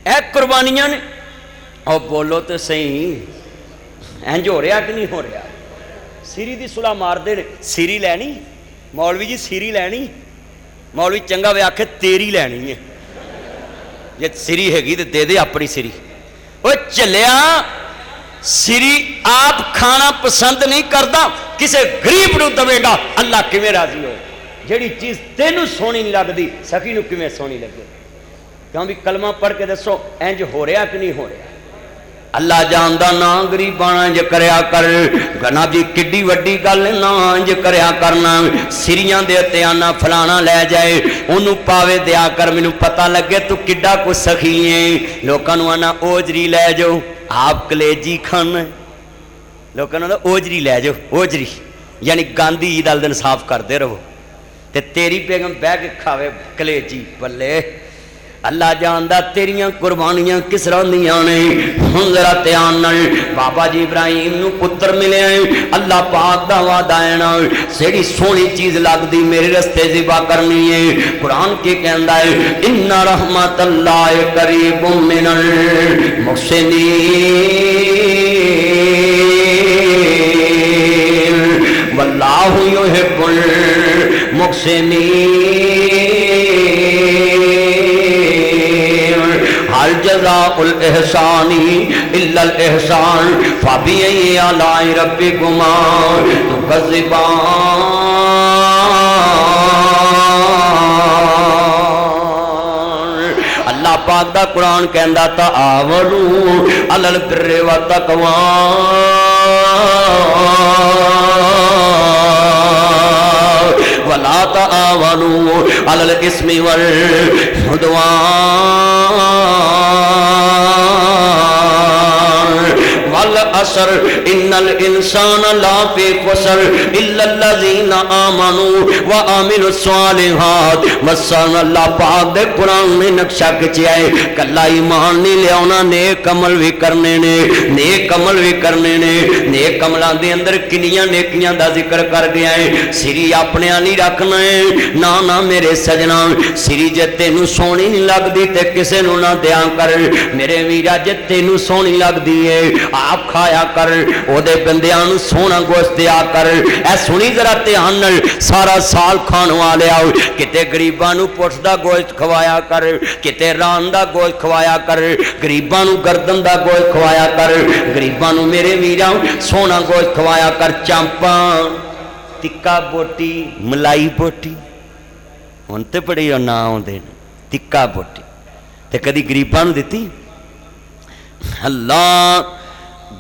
اے قربانیاں نے۔ اور بولو تو صحیح انج ہو رہا کہ نہیں ہو رہا؟ سری دی صلح مار دے سری لینی، مولوی جی سری لینی، مولوی چنگا وے آکھے تیری لینی ہے، جی سری ہے گی تو دے دے اپنی سری۔ وہ چلیا سری آپ کھانا پسند نہیں کرتا، کسے غریب نو دے گا، اللہ کیویں راضی ہو؟ جیڑی چیز تینوں سونی نہیں لگتی سکی نو کیویں سونی لگے؟ کیوں بھی کلمہ پڑھ کے دسو انج ہو رہا کہ نہیں ہو رہا؟ اللہ جاندا نا غریباں انج کریا کر، گنا جی کڈی وڈی گل نا انج کریا کرنا، سریاں دے تے آنا فلانا لے جائے اونوں پاوے دیا کر، مینوں پتہ لگے تو کڈا کو سخی ہے، لوکاں نوں آنا اوجری لے جاؤ، آپ کلیجی کھانا، لوکاں نوں اوجری لے جاؤ، اوجری یعنی گاندھی عید والے دن صاف کردے رہو تے تیری بیگم بہ کے کھاوے کلیجی، بلے اللہ جاندا تیریاں قربانیاں کس طرح دیاں نے۔ ہن ذرا دھیان نال بابا جی ابراہیم نو پتر ملے، اللہ پاک دا وعدہ ہے نا جیڑی سونی چیز لگدی میرے رستے ذبح کرنی ہے، قرآن کی کہندا ہے ان رحمت اللہ قریب من المحسنین واللہ یحب المحسنین، حل جزاء الاحسان الا الاحسان فبأي آلاء ربكما تكذبان۔ اللہ پاک دا قرآن کہندا تعاونوا علی البر والتقوی ولا تعاونوا علی الاثم والعدوان والعصر ان الانسان لفی خسر الا الذین آمنوا وعملوا الصالحات۔ مسان اللہ پاک دے قرآن نے نقشہ کھچیا ہے، کلا ایمان نہیں لیاونا، نیک عمل بھی کرنے نے، نیک عمل بھی کرنے نے، نیک عملاں دے اندر کنیاں نیکیاں دا ذکر کر گیا ہے۔ سری اپنے نہیں رکھنا ہے، نہ میرے سجنا، سری جے تینوں سونی نہیں لگدی تے کسے نوں نہ دیاں کر، میرے ویرا جے تینوں سونی لگدی ہے آپ کھایا کر، او دے بندیاں نوں سونا گوشت دیا کر۔ اے سنی ذرا دھیان نال، سارا سال کھان والے آؤ، کتے غریباں نوں پٹھ دا گوشت کھوایا کر، کتے ران دا گوشت کھوایا کر، غریباں نوں گردن دا گوشت کھوایا کر، غریباں نوں میرے ویرا سونا گوشت کھوایا کر۔ چامپاں تکا بوٹی ملائی بوٹی ہن تے بڑی نہ آوندے تکا بوٹی تے کدی غریباں نوں دتی؟ اللہ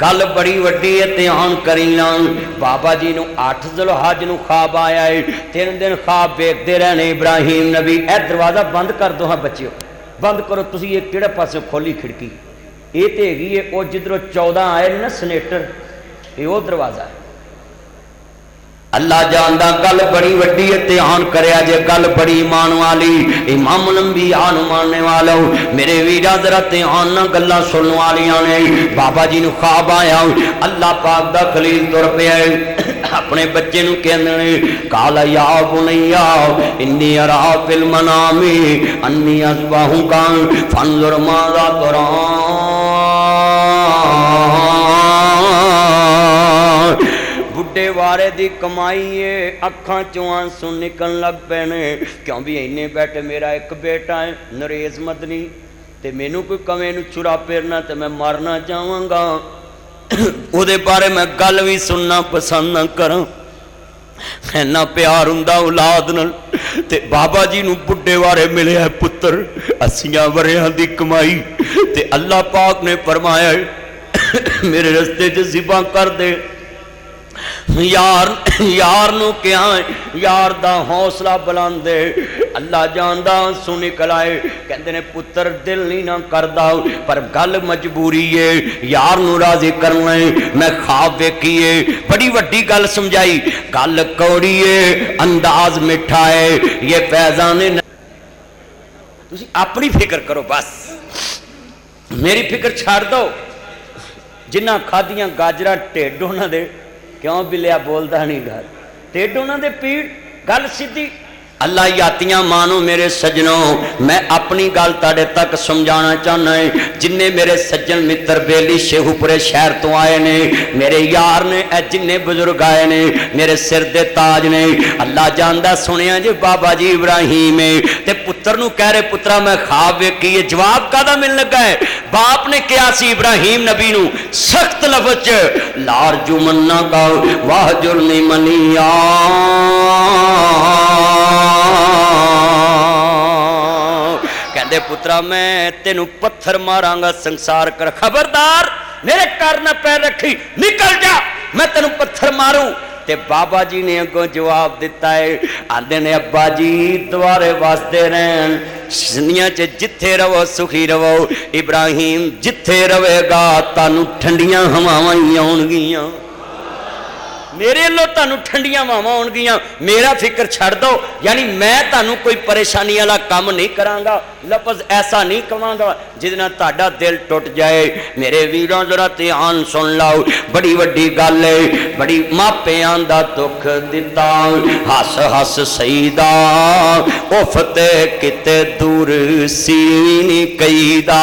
گل بڑی وڈی ہے، دھیان کرینا۔ بابا جی نو 8 ذوالحج نو خواب آیا ہے، 3 دن خواب ویکھدے رہنے ابراہیم نبی۔ اے دروازہ بند کر دو ہاں بچیو، بند کرو تسی، یہ کیڑے پاسے کھولی کھڑکی؟ یہ تے ہیگی ہے او جدروں 14 آئے نا سنیٹر، یہ وہ دروازہ ہے۔ اللہ جاندا گل بڑی وڈی ہے، دھیان کریا جے گل بڑی ایمان والی، امام الانبیاء نو ماننے والو میرے ویرا ذرا دھیان نہ گلاں سنن والیاں نے۔ بابا جی نو خواب آیا، اللہ پاک دا خلیل تر پیا اپنے بچے نو کہندے نے قال یا بنیا انی ارا فی المنام انی اذبحک فانظر ماذا ترى۔ بڈھے وارے دی کمائی ہے، اکھاں چوں آنسو نکلن لگ پینے، کیوں بھی اینے بیٹھے میرا ایک بیٹا ہے نریز مدنی تے مینوں کوئی کمے نو چرا پھرنا تے میں مارنا چاہواں گا، او دے بارے میں گل بھی سننا پسند نہ کراں، اینا پیار ہوندا اولاد نال۔ تے بابا جی نو بڈھے وارے ملے ہے پتر 80 وریاں دی کمائی، تے اللہ پاک نے فرمایا میرے رستے چ ذبح کر دے۔ یار نو کیا یار دا حوصلہ بلند دے، اللہ جاندا سو نکل آئے، کہندے نے پتر دل نہیں نہ کردا پر گل مجبوری ہے، یار نو راضی کرنا ہے۔ میں خواب ویکھیے بڑی وڈی گل سمجھائی، گل کوڑی ہے انداز میٹھا ہے، یہ فیضان तुसी अपनी फिक्र करो बस, मेरी फिक्र छाड़ दो। जिन्ना खादियां गाजरा ढिड उन्हां दे, क्यों बिलिया बोलता नहीं घर, ढिड उन्हां दे पीड़, गल सीधी। अल्लाह यातियां मानो मेरे सज्जनों, मैं अपनी गल तुहाडे तक समझाना चाहना है। जिन्ने मेरे सज्जन मित्र बेली शेखूपुरे शहर तो आए ने, मेरे यार ने, जिन्ने बुजुर्ग आए ने, मेरे सिर दे ताज ने, अल्लाह जानदा सुनिया जी बाबा जी इब्राहिम है ते पुत्र नूं कह रहे पुत्रा मैं ख्वाब वेखी है। जवाब कादा मिलण लगा है? बाप ने कहा सी इब्राहिम नबी नूं सख्त लफ्ज़ च, लार जुमन्ना का वाह जुर्नी मनिया, कहते पुत्रा मैं तेनू पत्थर मारांगा संसार कर, खबरदार मेरे घर न पैर रखी, निकल जा मैं तेनू पत्थर मारूं। ते बाबा जी ने अगों जवाब दिता है, आंदे ने अब्बा जी द्वारे वसदे रहन, दुनिया च जिथे रवो सुखी रवो। इब्राहिम जिथे रवेगा तानू ठंडियां हवावां ही आउणगियां, मेरे लो तानू ठंडियां हवावां आउणगियां, मेरा फिक्र छड़ दो। यानी मैं तानू कोई परेशानी वाला काम नहीं करांगा, लफ्ज़ ऐसा नहीं कहांगा जिहदे नाल तुहाडा दिल टुट जाए। मेरे वीरों जरा ध्यान सुन लो, बड़ी वड्डी गल है। बड़ी मापियां दा दुख दिता, हस हस सईदा उफ ते किते दूर सी नी कईदा।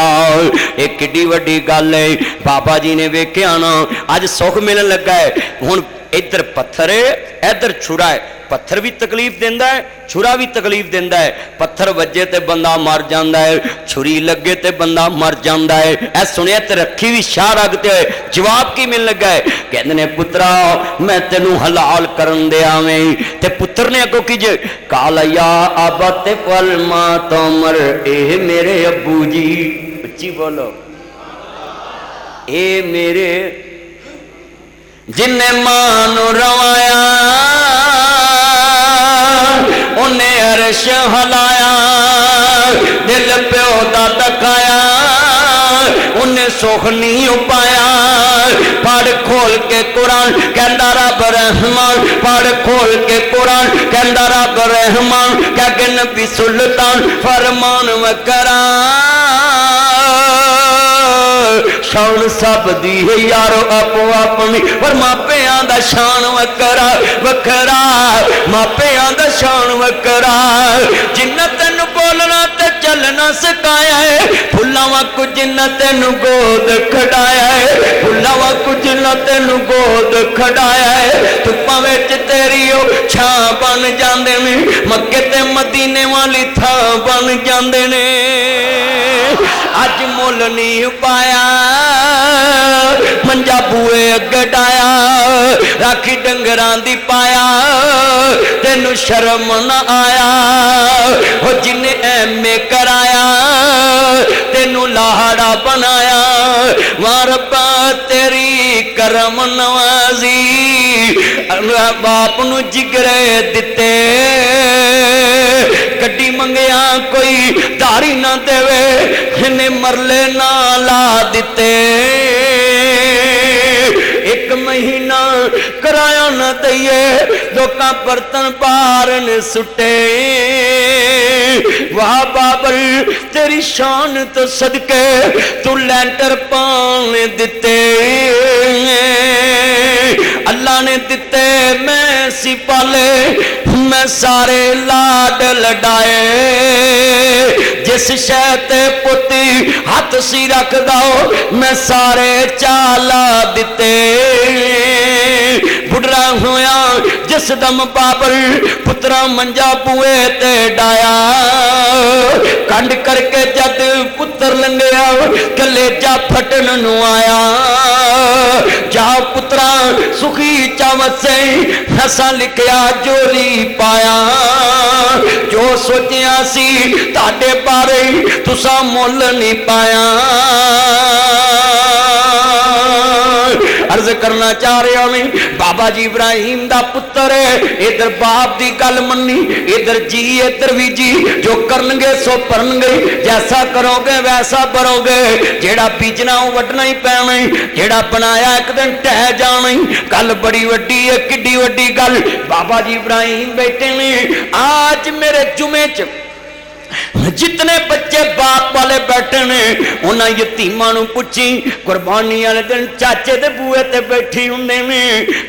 एक किड्डी वड्डी गल है। बाबा जी ने वेख्या ना अज सुख मिलन लगा है। हुण इधर पत्थर है, इधर छुरा है। पत्थर भी तकलीफ देंदा है, छुरा भी तकलीफ देंदा है। पत्थर वजे ते बंदा मर जांदा है, छुरी लगे ते बंदा मर जांदा है। ऐ सुनिया ते रखी भी शाह रखते है। जवाब की मिल लगा है? कहंदे ने पुत्रा मैं तेनू हलाल करन दे आवें। ते पुत्र ने अगों की जे काला या आबते पल मां तोमर, ए मेरे अब्बू जी, उच्ची बोलो, ए मेरे जिन्ने मां नू रवाया उन्हें अरश हलाया, दिल प्यो दा तकाया उन्हें सुख नहीं उपाया। पढ़ खोल के कुरान कहंदा रब रहमान, पढ़ खोल के कुरान कहंदा रब रहमान, क्या कि नबी सुल्तान फरमान वकरा शान सब दी है यारो आपो अपनी, पर मापियां दा शान वकरा वकरा, मापियां दा शान वकरा। जिन्ना तेन बोलना ते चलना सिखाया है, फुल्लां वांगू जिन्ना तेन गोद खड़ाया है, फुल्लां वांगू जिन्ना तेन गोद खड़ाया है। धुप्पां विच तेरी ओ छां बन जांदे ने, मक्के ते मदीने वाली थां बन जांदे ने। अज मुल नहीं पाया मंजा बूए अगे डाया, राखी डंगरां दी पाया तेनू शर्म न आया। हो जिन्ने एमे कराया तेनू लाहड़ा बनाया, वारबा तेरी करम नवाजी। बाप नू जिगरे दिते गड्डी मंगया कोई धारी ना देवे, इन्हें मरले ना ला दिते। एक महीना कराया न दईए, लोकां बर्तन पारन सुटे। वाह बाबर तेरी शान तो सदके तू लैंटर पान दिते। अल्लाह ने दिते मैं सी पाले, मैं सारे लाड लडाए। जिस शह ते पुती हाथ सी रख दो, मैं सारे चाला दिते। बुढ़ा होया जिस दम बाबर पुत्रा मंजा बुए ते डाया, कंड करके जद पुत्र लंघया कलेजा फटन नु आया। जा पुत्रा सुखी चावसे हसा लिखया जोली पाया। जो सोचिया सी ताडे बारे तुसा मुल नहीं पाया। अर्ज करना चाह रहा मैं, बाबा जी इब्राहिम दा पुत्र है। इधर बाप दी गल मन्नी, इधर जी इधर भी जी। जो करनगे सो भरनगे, जैसा करोगे वैसा भरोगे। जेड़ा बीजना वो वड्डना ही पैना, जेड़ा बनाया एक दिन ढह जाना। गल बड़ी वड्डी है, किड्डी वड्डी गल। बाबा जी इब्राहिम बैठे ने आज मेरे जुमे च जितने बच्चे बाप वाले बैठे ने उन्होंने यतीमां नूं पुछी कुर्बानी वाले दिन चाचे दे बूहे ते बैठी हुंदे ने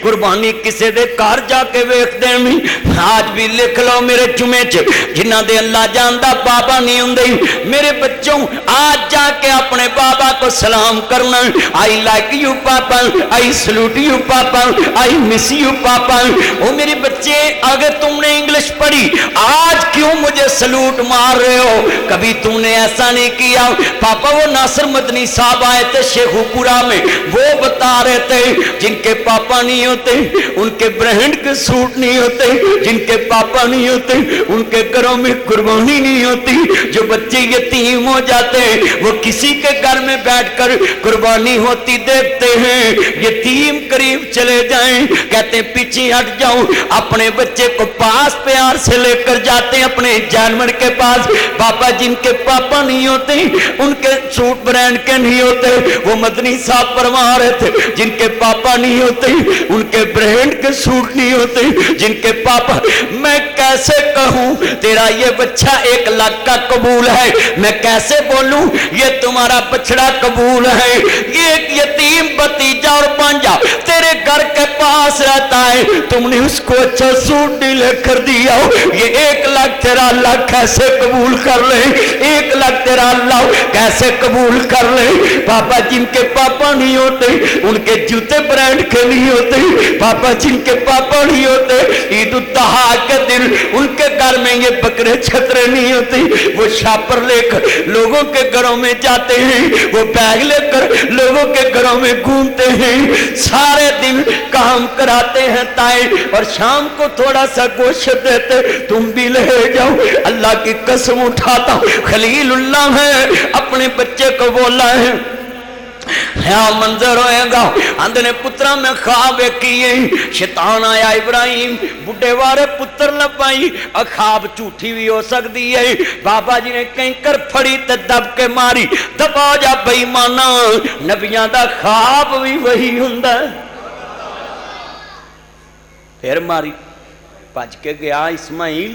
कुर्बानी किसे दे घर जाके वेखदे ने आज भी लिख लो मेरे जुमे च जिन्हां दे अल्लाह जानदा बाबा नहीं हुंदे मेरे बच्चों आज जाके अपने बाबा को सलाम करना आई लाइक यू पापा आई सलूट यू पापा आई मिस यू पापा। ओ मेरे बच्चे अगर तुमने इंग्लिश पढ़ी आज क्यों मुझे सलूट मार रहे हो कभी तुमने ऐसा नहीं किया। पापा वो नासिर मदनी साहब आए थे शेखुपुरा में वो बता रहे थे जिनके पापा नहीं होते उनके ब्रांड के सूट नहीं होते जिनके पापा नहीं होते उनके घरों में कुर्बानी नहीं होती। जो बच्चे यतीम हो जाते हैं वो किसी के घर में बैठकर कुर्बानी होती देखते हैं यतीम करीब चले जाएं कहते पीछे हट जाओ अपने बच्चे को पास प्यार से लेकर जाते हैं अपने जानवर के पास। पापा जिनके पापा नहीं होते उनके सूट ब्रांड के नहीं होते वो मदनी साहब फरमा रहे थे जिनके पापा नहीं होते उनके ब्रांड के सूट नहीं होते जिनके पापा। मैं कैसे कहूं तेरा ये बच्चा 1 लाख का कबूल है मैं कैसे बोलूं ये तुम्हारा बछड़ा कबूल है ये एक यतीम भतीजा और भांजा तेरे घर के पास रहता है तुमने उसको अच्छा सूट नहीं लेकर दिया ये 1 लाख तेरा अल्लाह कैसे कबूल कर ले 1 लाख तेरा अल्लाह कैसे कबूल कर ले। पापा जिनके पापा नहीं होते उनके जूते ब्रांड के नहीं होते पापा जिनके पापा नहीं होते ईद उल अजहा के दिन उनके घर में ये बकरे छतरे नहीं होते वो शापर लेकर लोगों के घरों में जाते हैं वो बैग लेकर लोगों के घरों में घूमते हैं सारे दिन काम कराते हैं ताए और शाम को थोड़ा सा गोश्त देते तुम भी ले जाओ। अल्लाह की कसम उठाता हूं खलीलुल्लाह है अपने बच्चे को बोला है क्या मंजर होएगा आंदे ने पुत्रा में ख्वाब किए शैतान आया इब्राहिम बुढ़े वारे पुत्र लपाई ख्वाब झूठी भी हो सकती है बाबा जी ने कैंकर फड़ी ते दब के मारी दबा जा बेईमाना नबियां दा ख्वाब भी वही हुंदा फिर मारी भज के गया इस्माइल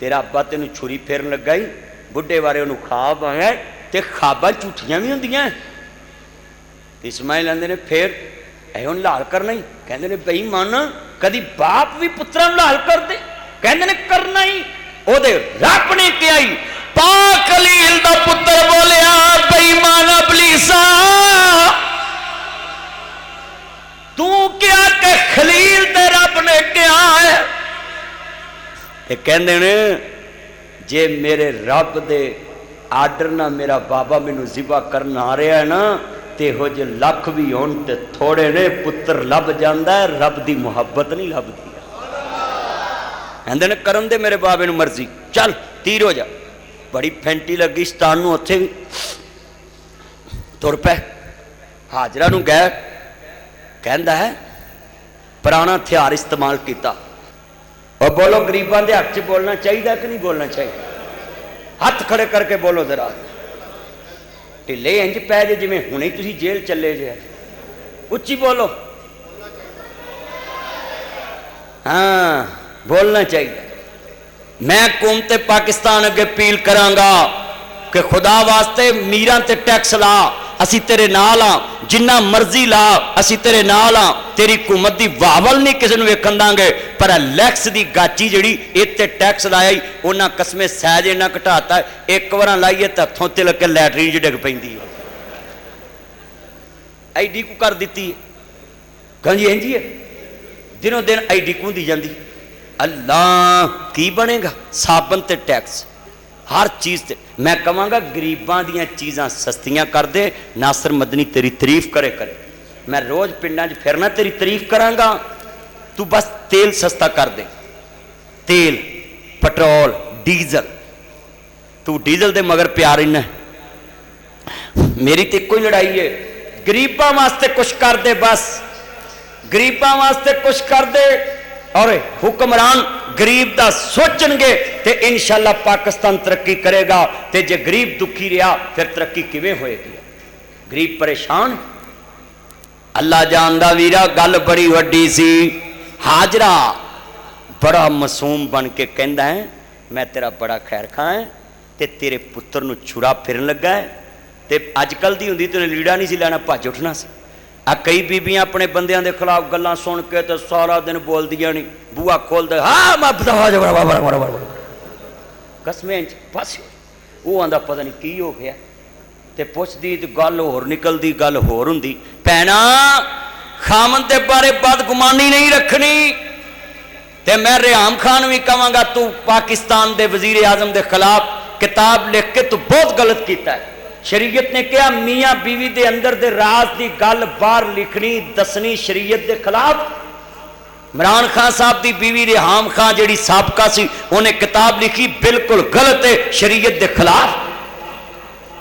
तेरा अब्बा तेन छुरी फेरन लगा ही बुढ़े बारे उन्होंने ख्वाब आया तो ख्वाबा झूठियां भी होंदियां इस्माइल आंदे ने फिर एहो लाल करना ही कहते ने बेईमान कदी बाप भी पुत्रा लाल कर दे कहते ने करना ही ओदे रब ने क्या ही पा खलील दा पुत्र बोलिया बेईमान इबलीसा तू क्या के खलील ते रब ने क्या है कहते ने जे मेरे रब दे आर्डर ना मेरा बाबा मैनू जिबा करना आ रहा है ना ते हो जे लख भी होन ते थोड़े ने पुत्र लब जांदा है रब दी मुहब्बत नहीं लभदी कहंदे ने करन दे मेरे बाबे नू मर्जी चल तीर हो जा बड़ी फैंटी लगी शैतान नू उत्थे भी तुर पै हाजरा नू गए कहंदा है पुराना हथियार इस्तेमाल किया और बोलो गरीबां दे हक च बोलना चाहिए कि नहीं बोलना चाहिए हथ खड़े करके बोलो जरा ढिले इंज पै जे जिवें हुणे तुसीं जेल चले जे उच्ची बोलो हाँ बोलना चाहिए। मैं हुकूमत पाकिस्तान अगे अपील करांगा कि खुदा वास्ते मीरां ते टैक्स ला असी तेरे नाल हाँ जिन्ना मर्जी ला असी तेरे नाल हाँ तेरी हुकूमत की वावल नहीं किसी वेखन दांगे पर लैक्स की गाची जी इतने टैक्स लाया ही उन्हें कस्में सैज इन्ना घटाता एक बार लाइए तो हथों तिलक के लैटरीन च डिग पैंदी है एडी को कर दी कहजी इंजी है दिनों दिन एडी को दी जाती अल्लाह की बनेगा साबन ते टैक्स हर चीज़ ते मैं कहांगा गरीबां दियां चीज़ां सस्तियां कर दे नासिर मदनी तेरी तारीफ करे करे मैं रोज़ पिंडां च फिरना तेरी तारीफ करांगा तू बस तेल सस्ता कर दे तेल पेट्रोल डीजल तू डीजल दे मगर प्यार इन्ना मेरी तो एको ही लड़ाई है गरीबां वास्ते कुछ कर दे बस गरीबां वास्ते कुछ कर दे और हुक्मरान गरीब का सोचणगे तो इंशाअल्लाह पाकिस्तान तरक्की करेगा ते जे गरीब दुखी रहा फिर तरक्की किवें होएगी गरीब परेशान अल्लाह जानदा वीरा गल बड़ी वड्डी सी हाजरा बड़ा मासूम बन के कहंदा है मैं तेरा बड़ा खैर खां है ते तेरे पुत्र नूं छुरा फिरन लगा है। तो अजकल दी हुंदी तो लीड़ा नहीं सी लैना, भज उठना सी। आ कई बीबियां अपने बंदियां दे खिलाफ गल्लां सुन के तो सारा दिन बोलदियां नहीं, बूहा खोल दे हाँ मैं कसमें बस वो आंदा पता नहीं की हो गया। तो पुछदी तो गल होर निकलदी, गल होर हुंदी। भैणा खामन दे बारे बदगुमानी नहीं रखनी। ते मैं रियाम खान भी कहांगा तू पाकिस्तान दे वजीर आजम दे खिलाफ किताब लिख के तू बहुत गलत किया है। शरीयत ने कहा मियाँ बीवी दे अंदर दे राज की गल बाहर लिखनी दसनी शरीयत दे खिलाफ। इमरान खान साहब की बीवी रियाम खान जी साबका सी, उन्हें किताब लिखी बिल्कुल गलत है, शरीयत के खिलाफ।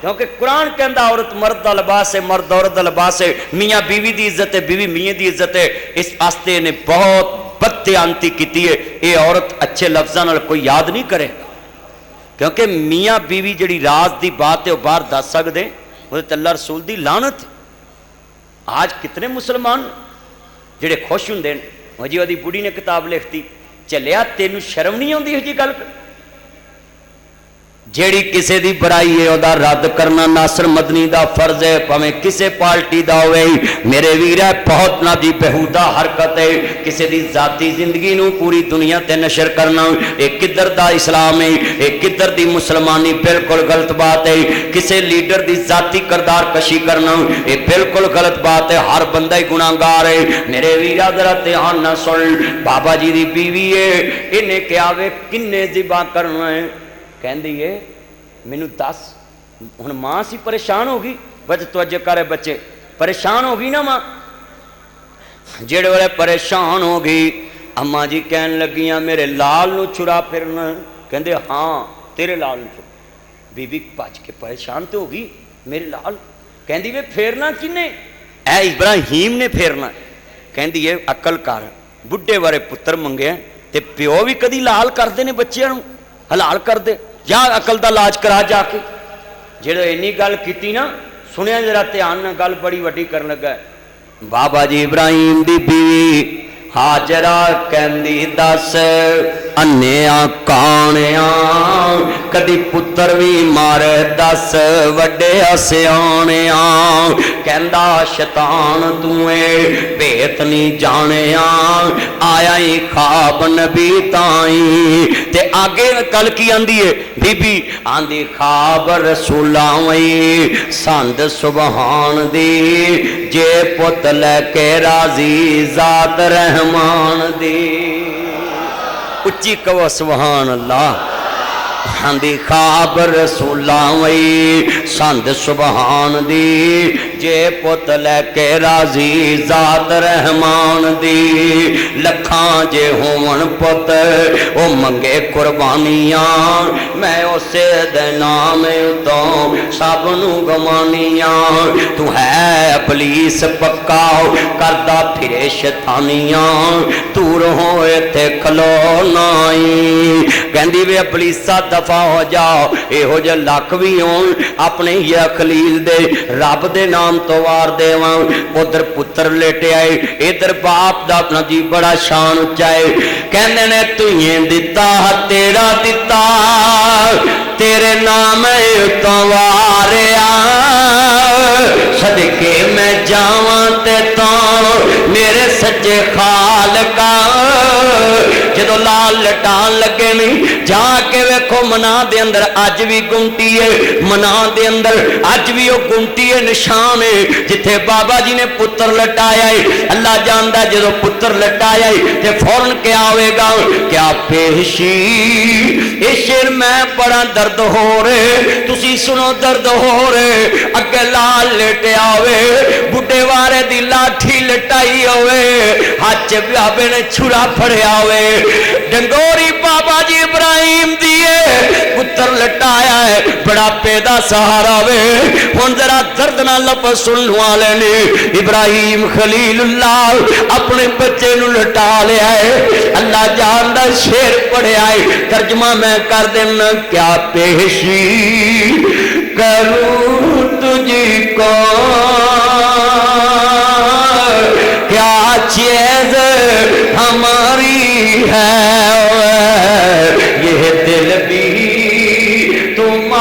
क्योंकि कुरान कहता औरत मर्द का लिबास है, मर्द औरत का लिबास है, मियाँ बीवी की इज्जत है, बीवी मियाँ की इज्जत है। इस वास्ते ने बहुत बदत्यांती की है। ये औरत अच्छे लफ्ज़ों नाल कोई याद नहीं करेगा, क्योंकि मियाँ बीवी जी राज की बात है वह बाहर दस सकते, वो अल्लाह रसूल की लानत। आज कितने मुसलमान जेड़े खुश होंगे जी वही बुढ़ी ने किताब लिखती, चलिया तेनू शर्म नहीं आती हो जी गल। जेड़ी किसी की बुराई है वह रद्द करना नासर मदनी का फर्ज है, भावें किसी पार्टी का हो। मेरे वीर है बहुत ना जी बेहूदा हरकत है किसी की जाती जिंदगी नू पूरी दुनिया ते नशर करना। एक किधर का इस्लाम है, एक किधर की मुसलमानी, बिल्कुल गलत बात है। किसी लीडर की जाती करदार कशी करना ये बिल्कुल गलत बात है। हर बंदा ही गुनाहगार है। मेरे वीरा जरा ध्यान ना सुन, बाबा जी की बीवी है, इन्हें क्या वे किन्ने जिबा करना है। कहती है मैनू दस, हुण मां सी परेशान हो गई, बच तवज्जो करे बच्चे, परेशान हो गई ना मां। जेड़े वेले परेशान हो गई अम्मा जी कहन लगियां मेरे लाल नू छुरा फिरना। कहंदे हाँ तेरे लाल नू। बीबी भज के परेशान तो हो गई, मेरे लाल। कहंदी वे फेरना किने? ऐ इब्राहीम ने फेरना। कहंदी है अकल कर, बुढ़े बारे पुत्र मंगे ते प्यो भी कदी लाल करते ने बच्चों नू, हलाल कर दे, जा अकल का इलाज करा जाके। जो इन्नी गल की ना, सुनिया जरा ध्यान ना, गल बड़ी वड्डी कर लगा। बाबा जी इब्राहीम दी बीवी हाजरा कहंदी दस अन्निया काणिया कदी पुत्र भी मारे दस वड्डे सियाणिया। कहंदा शैतान तूए भेत नहीं जानिया, आया ही खाब नबी ताई। ते आगे कल की आंदी है बीबी, आंदी खाब रसूला वही संद सुबहान दी, जे पुत लैके राजी जात रहमान दी। उच्ची कहो सुभान अल्लाह। आंदी खाब रसूला वही संद सुबहान दी, जे पुत लैके राजी जात रहमान दी। लखां जे होवन पुत ओ मंगे कुर्बानियां, मैं उसे दे नाम तो सब नू गवानियां। तू है पुलिस पक्का करदा फिरे शैतानियां, दूर हो इत्थे खलो नाई। कहंदी वे पुलिसा दफा हो जाओ, इहो जे लख भी होन अपने या खलील दे रब दे नाम तो वार देवां। उधर पुत्र लेटे आए, इधर बाप दा अपना जी बड़ा शान उच्चा है। कहंदे ने तुइए दिता तेरा दिता, तेरे नाम तो वारिया, सदके मैं जावां ते तो मेरे सच्चे खालका। जदों लाल लटान लगे नहीं जाके वेखो मना दे अंदर अज भी गुंटी है, मना दे अंदर अज भी वो गुंटी है, निशान है जिथे बाबा जी ने पुत्र लटाया है। अल्लाह जानदा जदों पुत्र लटाया है ते फौरन क्या होएगा, क्या पेशी। ये शेर मैं बड़ा दर्द हो रहे, तुसी सुनो दर्द हो रहे। अगे लाल लेटिया होवे, बुढ़े वारे दी लाठी लटाई होवे, हाथ च बाबे ने छुरा फड़िया होवे। डंगोरी बाबा जी इब्राहीम दिए पुत्र लटाया है, बुढ़ापे दा सहारा वे। हुण जरा दर्द ना लफ्ज़ सुन वाले ने, इब्राहीम खलीलुल्लाह अपने बच्चे नू लटा लिया है। अल्लाह जानदा शेर पढ़िया है, तर्जमा मैं कर देना। क्या पेशी करूं तुझको, क्या चीज हमारी है, ये दिल भी तुम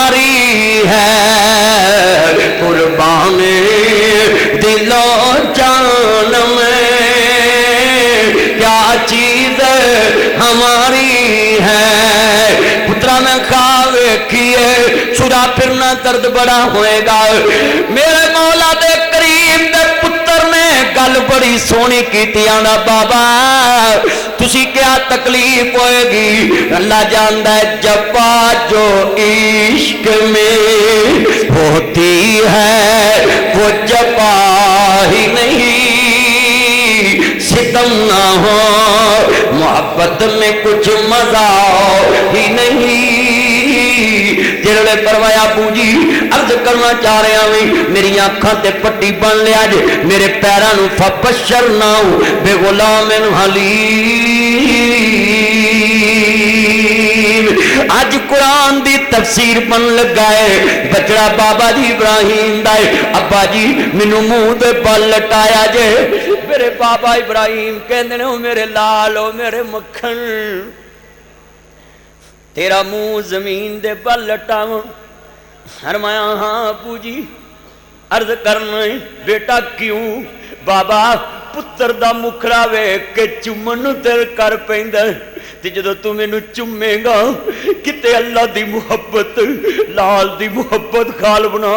हमारी है, कुर्बान दिलो जान में क्या चीज हमारी है। पुत्रा में खा वेखिए छुरा फिरना दर्द बड़ा होएगा। मेरे मौला दे करीम दे पुत्र ने गल बड़ी सोहनी कीती, आंदा बाबा तुसी क्या तकलीफ होएगी। अल्लाह जानदा है जफा जो इश्क में होती है वो जफा ही नहीं, सितम ना हो मोहब्बत में कुछ मजा ही नहीं। जिहड़े परवाया बूजी अर्ज करना चाह रहा हूं, मेरी आंखां ते पट्टी बन लिया जे, मेरे पैरां नूं फबश्शरना बेगुलामिन हलीम। अज कुरान दी तफसीर बन लगा है, बचड़ा बाबा जी इब्राहिम दा है। अब्बा जी मैनू मुंह दे बल लटाया जे, मेरे बाबा इब्राहिम कहंदे ने ओ मेरे लाल ओ मेरे मक्खन, तेरा मुंह जमीन दे बल लटावां। फरमाया हाँ अबू जी। अर्ज करना है बेटा क्यों? बाबा पुत्र दा मुखड़ा वेख के चुम्मन नूं दिल कर पैंदा, ते जदों तू मैनू चुम्मेगा किते अल्लाह दी मुहब्बत लाल दी मुहब्बत खाल बना।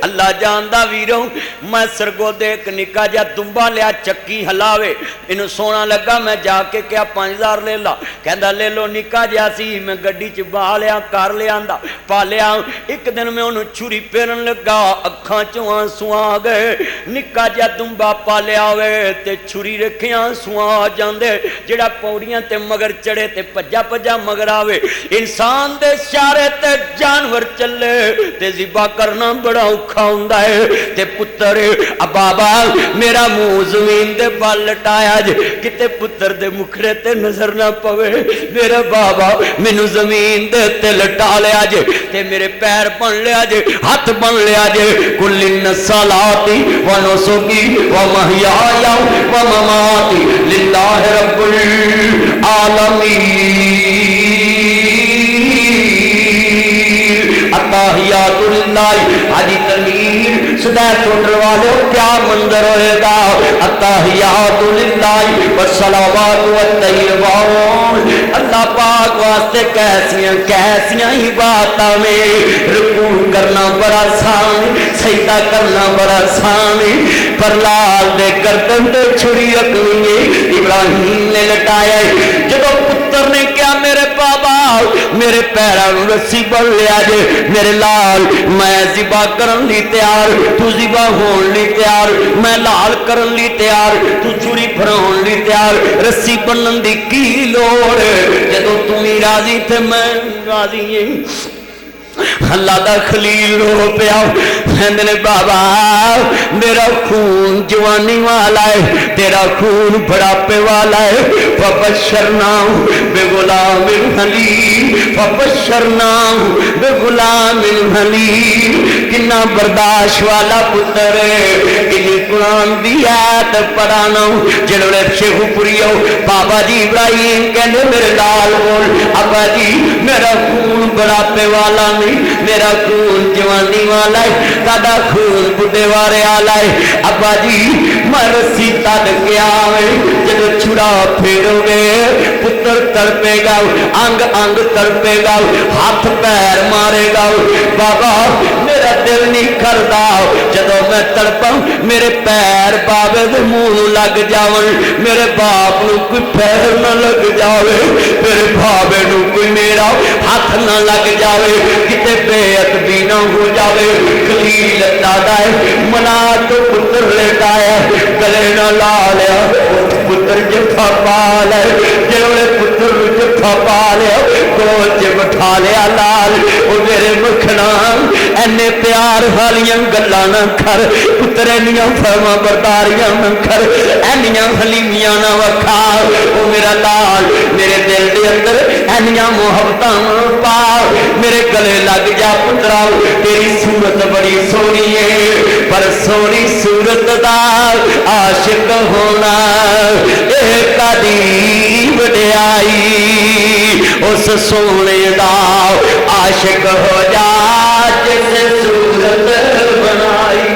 अल्लाह जानदा वीरों, मैं सरगोदे एक निक्का जिहा दुंबा लिया चक्की हलावे, इनू सोना लगा, मैं जाके क्या 5000 ले ला, कहंदा ले लो। निक्का जिहा सी, मैं गड्डी च बहा लिया, कर लिया, पालिया। एक दिन मैं उन्होंने छुरी फेरन लगा, अखां चों आंसू आ गए। निक्का जिहा दुंबा पालिया होवे ते छुरी रखे आंसू आ जांदे, जेड़ा पौड़ियां ते मगर चढ़े ते भज्जा भज्जा मगर आवे। इंसान दे इशारे ते जानवर चले ते ज़िबा करना बड़ा औखा हुंदा है। ते पुत्र बाबा मेरा मुंह जमीन दे बल लटाया जे, किते पुत्र दे मुखड़े ते नजर ना पवे। मेरा बाबा मैनू जमीन दे ते लटा लिया जे, ते मेरे पैर बन लिया जे, हाथ बन लिया जे। कुल्लिन सलाती व नुसुकी व महयाया व ममाती लिल्लाहि रब्बिल आलमीन। अत्ताहियातुल्लाहि हाजी तनवीर सदैव छोड़ने वाले क्या मंजर होएगा। अत्ताहियातुल्लाहि व सलावातु व तय्यबात। अल्लाह पाक वास्ते कैसियां कैसियां ही बातां में रुकू करना बड़ा आसान, सजदा करना बड़ा आसान, पर लाल दे गर्दन ते छुरी रखनी इब्राहिम ने लटाया। जदों पुत्र ने क्या मेरे बाबा मेरे पैरों रस्सी बन लिया जे, मेरे लाल मैं ज़िबा करन ली तैयार, तू ज़िबा होने ली तैयार, मैं लाल करन ली तैयार, तू छुरी फराउन ली तैयार। रस्सी बनन दी की लोड़, जदों तू ही राजी थे मैं राजी हूं। अल्लाह दा खलील रो पिया, कहंदे बाबा मेरा खून जवानी वाला है, तेरा खून बुढ़ापे वाला है। फबश्शरना बेगुलामिन हलीम, फबश्शरना बेगुलामिन हलीम। किन्ना बर्दाश्त वाला पुत्र है। किन्नी कुरान दी आयत पढ़ाना जिहड़े शेखुपुरियो बाबा जी इब्राहिम कहंदे मेरे लाल बोल, अब्बा जी मेरा खून बुढ़ापे वाला नहीं, मेरा खून जवानी वाला है, साडा खून बुढ़े वाले वाला है। अब्बा जी मैं रस्सी तड़ के आवे, जब छुड़ा फेरोगे पुत्र तड़पेगा, अंग अंग तड़पेगा, हाथ पैर मारेगा। बाबा मेरा दिल नहीं करता जदों मैं तड़पा मेरे पैर बाबे दे मुंह लग जावन, मेरे बाप नूं कोई पैर न लग जावे, मेरे भावे नूं कोई मेरा हाथ न लग जावे, किते बेअदबी न हो जावे। खलील दादा मना तो पुत्र लेता है, गले न ला लिया पुत्र जफा पा ले, जेड़े पुत्र जफा पा लिया गोद च बिठा लिया लाल। ओ मेरे मखना एने प्यार वालियां गल्लां न कर पुत्र, एनियां फरमा बरदारियां न कर, एनियां हलीमियां न वखा। ओ मेरा लाल मेरे दिल दे अंदर एनियां मुहब्बतां पा, मेरे गले लग जा पुत्रा। तेरी सूरत बड़ी सोहनी है, पर सोहनी सूरत दा आशिक होना ए कदी वड्याई उस सोने दा आशिक हो जा जिस सूरत बनाई।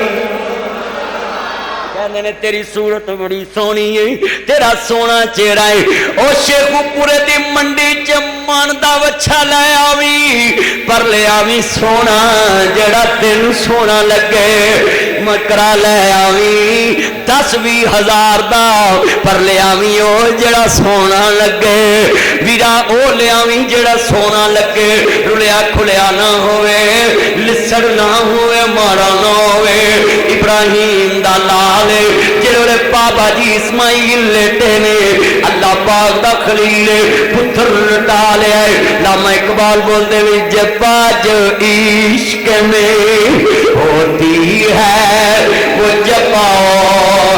कहने ने तेरी सूरत बड़ी सोहनी है, तेरा सोना चेहरा है। ओ शेखूपुरे दी मंडी च मन दा वच्छा ले आवी, पर ले आवी सोना जेड़ा तेनू सोना लगे। मकरा ले आवी 10-20 हज़ार दा, पर ले आवी ओ जेड़ा सोना लगे। वीरा ओ ले आवी जेड़ा सोना लगे, रुलिया खुलिया ना होवे, लिसड़ ना होवे, माड़ा ना होवे। इब्राहिम दा लाल जिहड़े बाबा जी इस्माइल लेटे ने, अल्लाह पाक दा खलील पुत्र लटा लिया। लामा इकबाल बोलते भी जब बाज इश्क में होती है वो जपाओ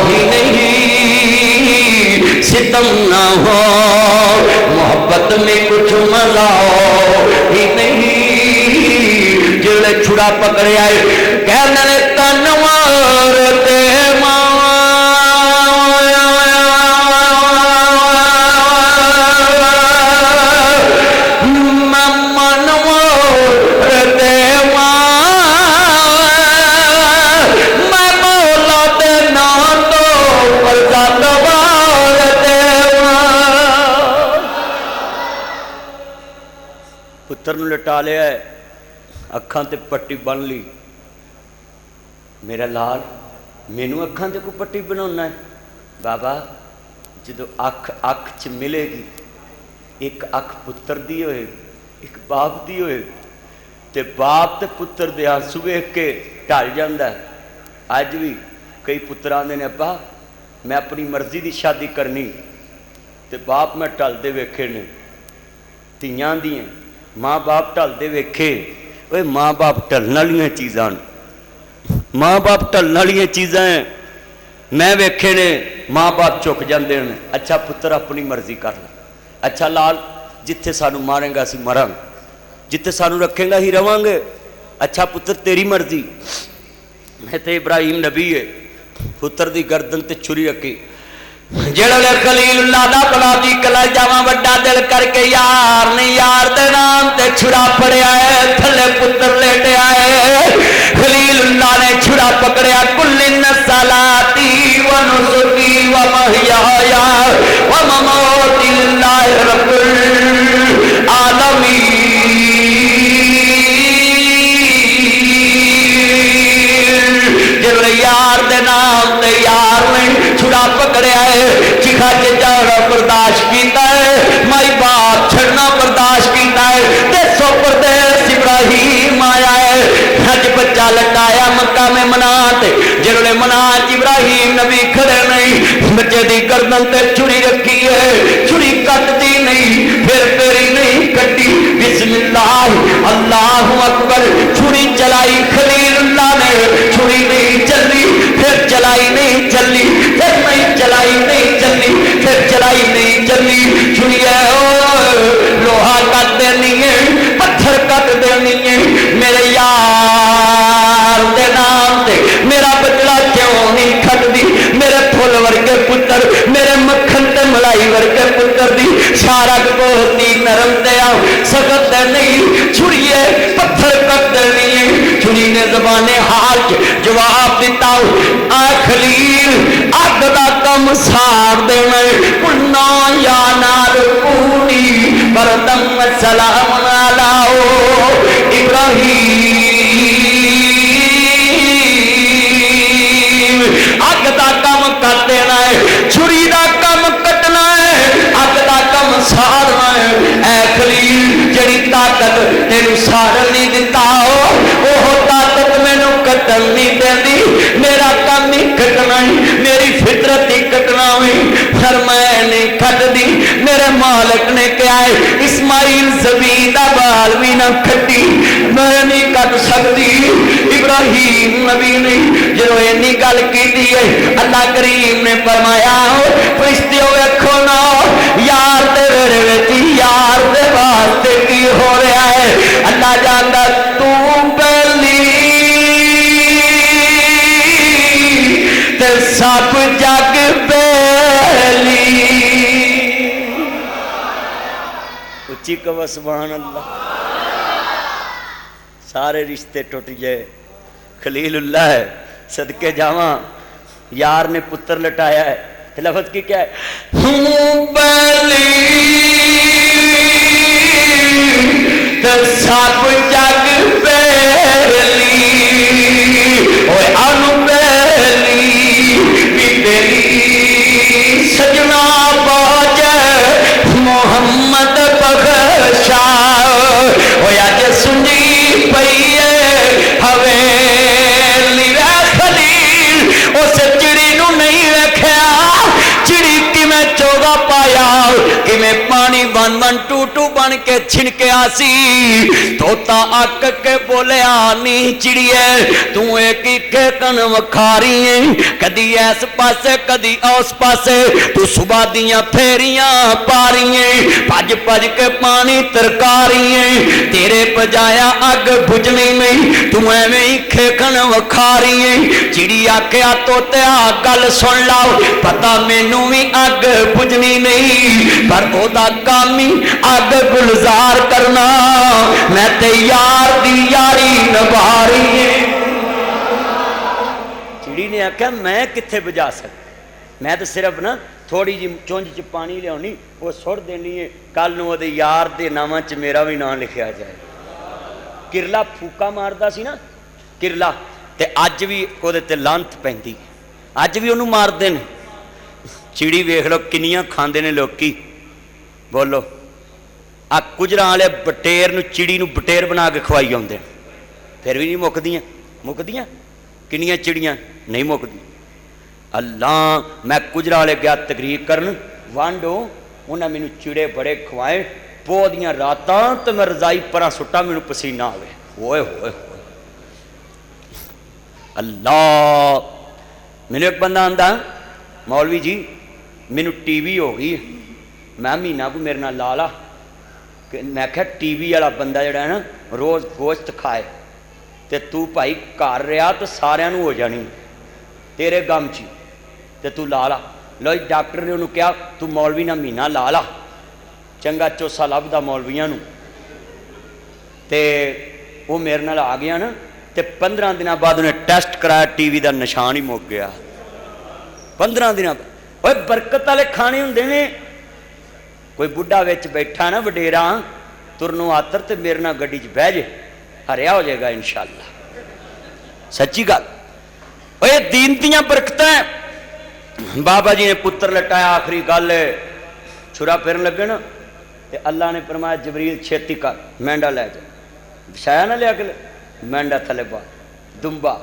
ही नहीं, सितम ना हो मोहब्बत में कुछ मजा ही नहीं। जिहड़े छुड़ा पकड़िया कहने तनवार ते पुत्र लटा लिया, अखां ते पट्टी बन ली। मेरा लाल मैनू अखां ते कोई पट्टी बनाना है? बाबा जो अख अख च मिलेगी, एक अख पुत्र दी होए, एक बाप दी होए, ते बाप ते पुत्र दे आंसू वेख के ढल जांदा है। अज भी कई पुत्र आंदे ने अब्बा मैं अपनी मर्जी की शादी करनी, ते बाप मैं ढलते वेखे ने। धीआं दी माँ बाप ढलते वेखे, ओए माँ बाप ढलने वाली चीज़ां, माँ बाप ढलने वाली चीज़ां मैं वेखे ने। माँ बाप चुक जाते हैं, अच्छा पुत्र अपनी मर्जी कर ले, अच्छा लाल जिथे सानू मारेगा असीं मरांगे, जिथे सानू रखेगा ही रवांगे, अच्छा पुत्र तेरी मर्जी। मैं तो इब्राहिम नबी है, पुत्र की गर्दन ते छुरी रखी। जेड़े खलीलुल्लाह दा गुलाबी कला जावा वड्डा दिल करके यार नहीं यार दे नाम ते छुरा पड़िया है, थले पुत्र लेटे आए। खलीलुल्लाह ने छुरा पकड़िया, कुल्लिन सलाती व नुसुकी व महयाया व ममौती लिल्लाहि रब्बिल आलमीन। जेड़े यार दे नाम ते यार ने छुरा पकड़िया है, चिखा च जाना बर्दाश्त किया है, माई बाप छड़ना बर्दाश्त किया है, ते सो परदेस इब्राहिम आया है। हज बच्चा लटाया मक्का में मनात, जिन्होंने मनात इब्राहिम नबी खड़े नहीं, बच्चे की गर्दन ते छुरी रखी है, छुरी कटती नहीं, फिर पेरी नहीं कटी, बिस्मिल्लाह अल्लाहु अकबर, छुरी चलाई खलीलुल्लाह ने, छुरी नहीं चली, फिर चलाई नहीं चली, फिर नहीं चलाई नहीं चली, फिर चलाई नहीं चली। छुरी लोहा कट देनी है, पत्थर कट देनी है, मेरे यार दे नाम से मेरा बदला क्यों नहीं खटदी। मेरे फुल वर्गे पुत्र, मेरे मक्खन ते मलाई वर्गे पुत्र दी सारा गोती नरम दया सख्त नहीं, छुड़िए पत्थर कट देनी है। छुरी ने जबाने हाल जवाब दिता, आ खलील अग दा कम सार देना, कुन्ना या नार कूनी बरदम सलाम अलाओ इब्राहिम। अग दा कम कर देना है, छुरी दा कम कटना है, अग दा कम सारना है। ऐ खलील जड़ी ताकत तेनू सारन नहीं दिता, ओह ताकत मैनू कटन नहीं देंदी, मेरा काम ही कटना ही, मेरी फितरत ही कटना हुई, फिर मैं नहीं कटदी। मेरे मालिक ने क्या है, इस्माइल ज़बी दा बाल भी ना कटी, मैं नहीं कट सकती। इब्राहिम नबी ने जो इन्नी गल की है, अल्लाह करीम ने फरमाया फरिश्ते वेखो ना यार तेरे विच यार दे वास्ते की हो रहा है। अल्लाह जानदा तू पहली ते सब जग पहली। उच्ची कहो सुभान अल्लाह। सारे रिश्ते टुट गए। खलीलुल्लाह है सदके जावा, यार ने पुत्र लटाया है। लफ्ज की क्या है? सब जग पहली ओए अनु पहली भी तेरी सजना बाजे मोहम्मद बख्शा ओए अज सुनी पई हवेली वे खलील उस चिड़ी नू नहीं रखा। चिड़ी किवें चोगा पाया, किवें पानी वन वन टू टू बन के छिनके आसी। तोता अक के बोलिया नी चिड़िए तू एक खेकन वखारी है, कदी इस पासे कदी उस पासे, तू सुबह दियां फेरियां पारी है, भज भज के पानी तरकारी है। तेरे बजाया अग बुझनी नहीं, तू एवें ही खेकन वखारी है। चिड़ी आख्या तोतिया गल सुन लाओ, पता मैनू भी अग बुझनी नहीं, पर ओदा काम ही अग गुलजार करना। मैं ते यार दी यारी निभा रही है। चिड़ी ने आख्या मैं कित्थे बुझा सकता, मैं तो सिर्फ ना थोड़ी जी चुंझ च पानी लियानी वो सुट देनी है, कल नूं ओदे यार दे नामां च मेरा भी नाम लिखिया जाए। किरला फूका मारदा सी ना किरला, ते अज भी ओदे ते लांत पैंदी, अज भी ओनू मारदे ने। चिड़ी वेख लो किन्नियां खांदे ने लोकी। बोलो आ गुजरां वाले बटेर नूं चिड़ी नूं बटेर बना के खवाई आउंदे, फिर भी नहीं मुकदियां। मुकदियां किन्नियां चिड़ियां नहीं मुकदी। अल्लाह मैं गुजरां वाले गया तकरीर करन, वांडो उन्हें मैनू चिड़े बड़े खवाए, पो दियां रातां तो मैं रजाई परां सुट्टा मैनू पसीना आवे। होए होए अल्लाह। मैनू एक बंदा आंदा मौलवी जी मैनू टीवी हो गई, मैं महीना को मेरे नाल ला ला। मैं क्या टीवी वाला बंदा जड़ा है ना रोज़ गोश्त खाए, तो तू भाई घर रहा तो सारिਆਂ ਨੂੰ हो जानी तेरे गम ची, तो तू ला ला। लो डॉक्टर ने उन्होंने कहा तू मौलवी ना महीना ला ला, चंगा चोसा लभदा मौलवियां नूं। ते वो मेरे नाल आ गया ना, तो 15 दिन बाद उन्हें टेस्ट कराया, टीवी का निशान ही मुक गया। 15 दिन ओए बरकत वाले खाने होंदे ने। कोई बुढ़ा विच बैठा ना वडेरा तुरनों आतर, तो मेरे नाल गड्डी च बह जे, हरिया हो जाएगा इंशाअल्लाह। सच्ची गल ओए दीन दियां बरकतां। बाबा जी ने पुत्र लटाया, आखिरी गल छुरा फिरन लगे ना, तो अल्लाह ने फरमाया जबरील छेती कर मेंढा लै जा, छाया ना लिया के मेंढा थले पा, दुंबा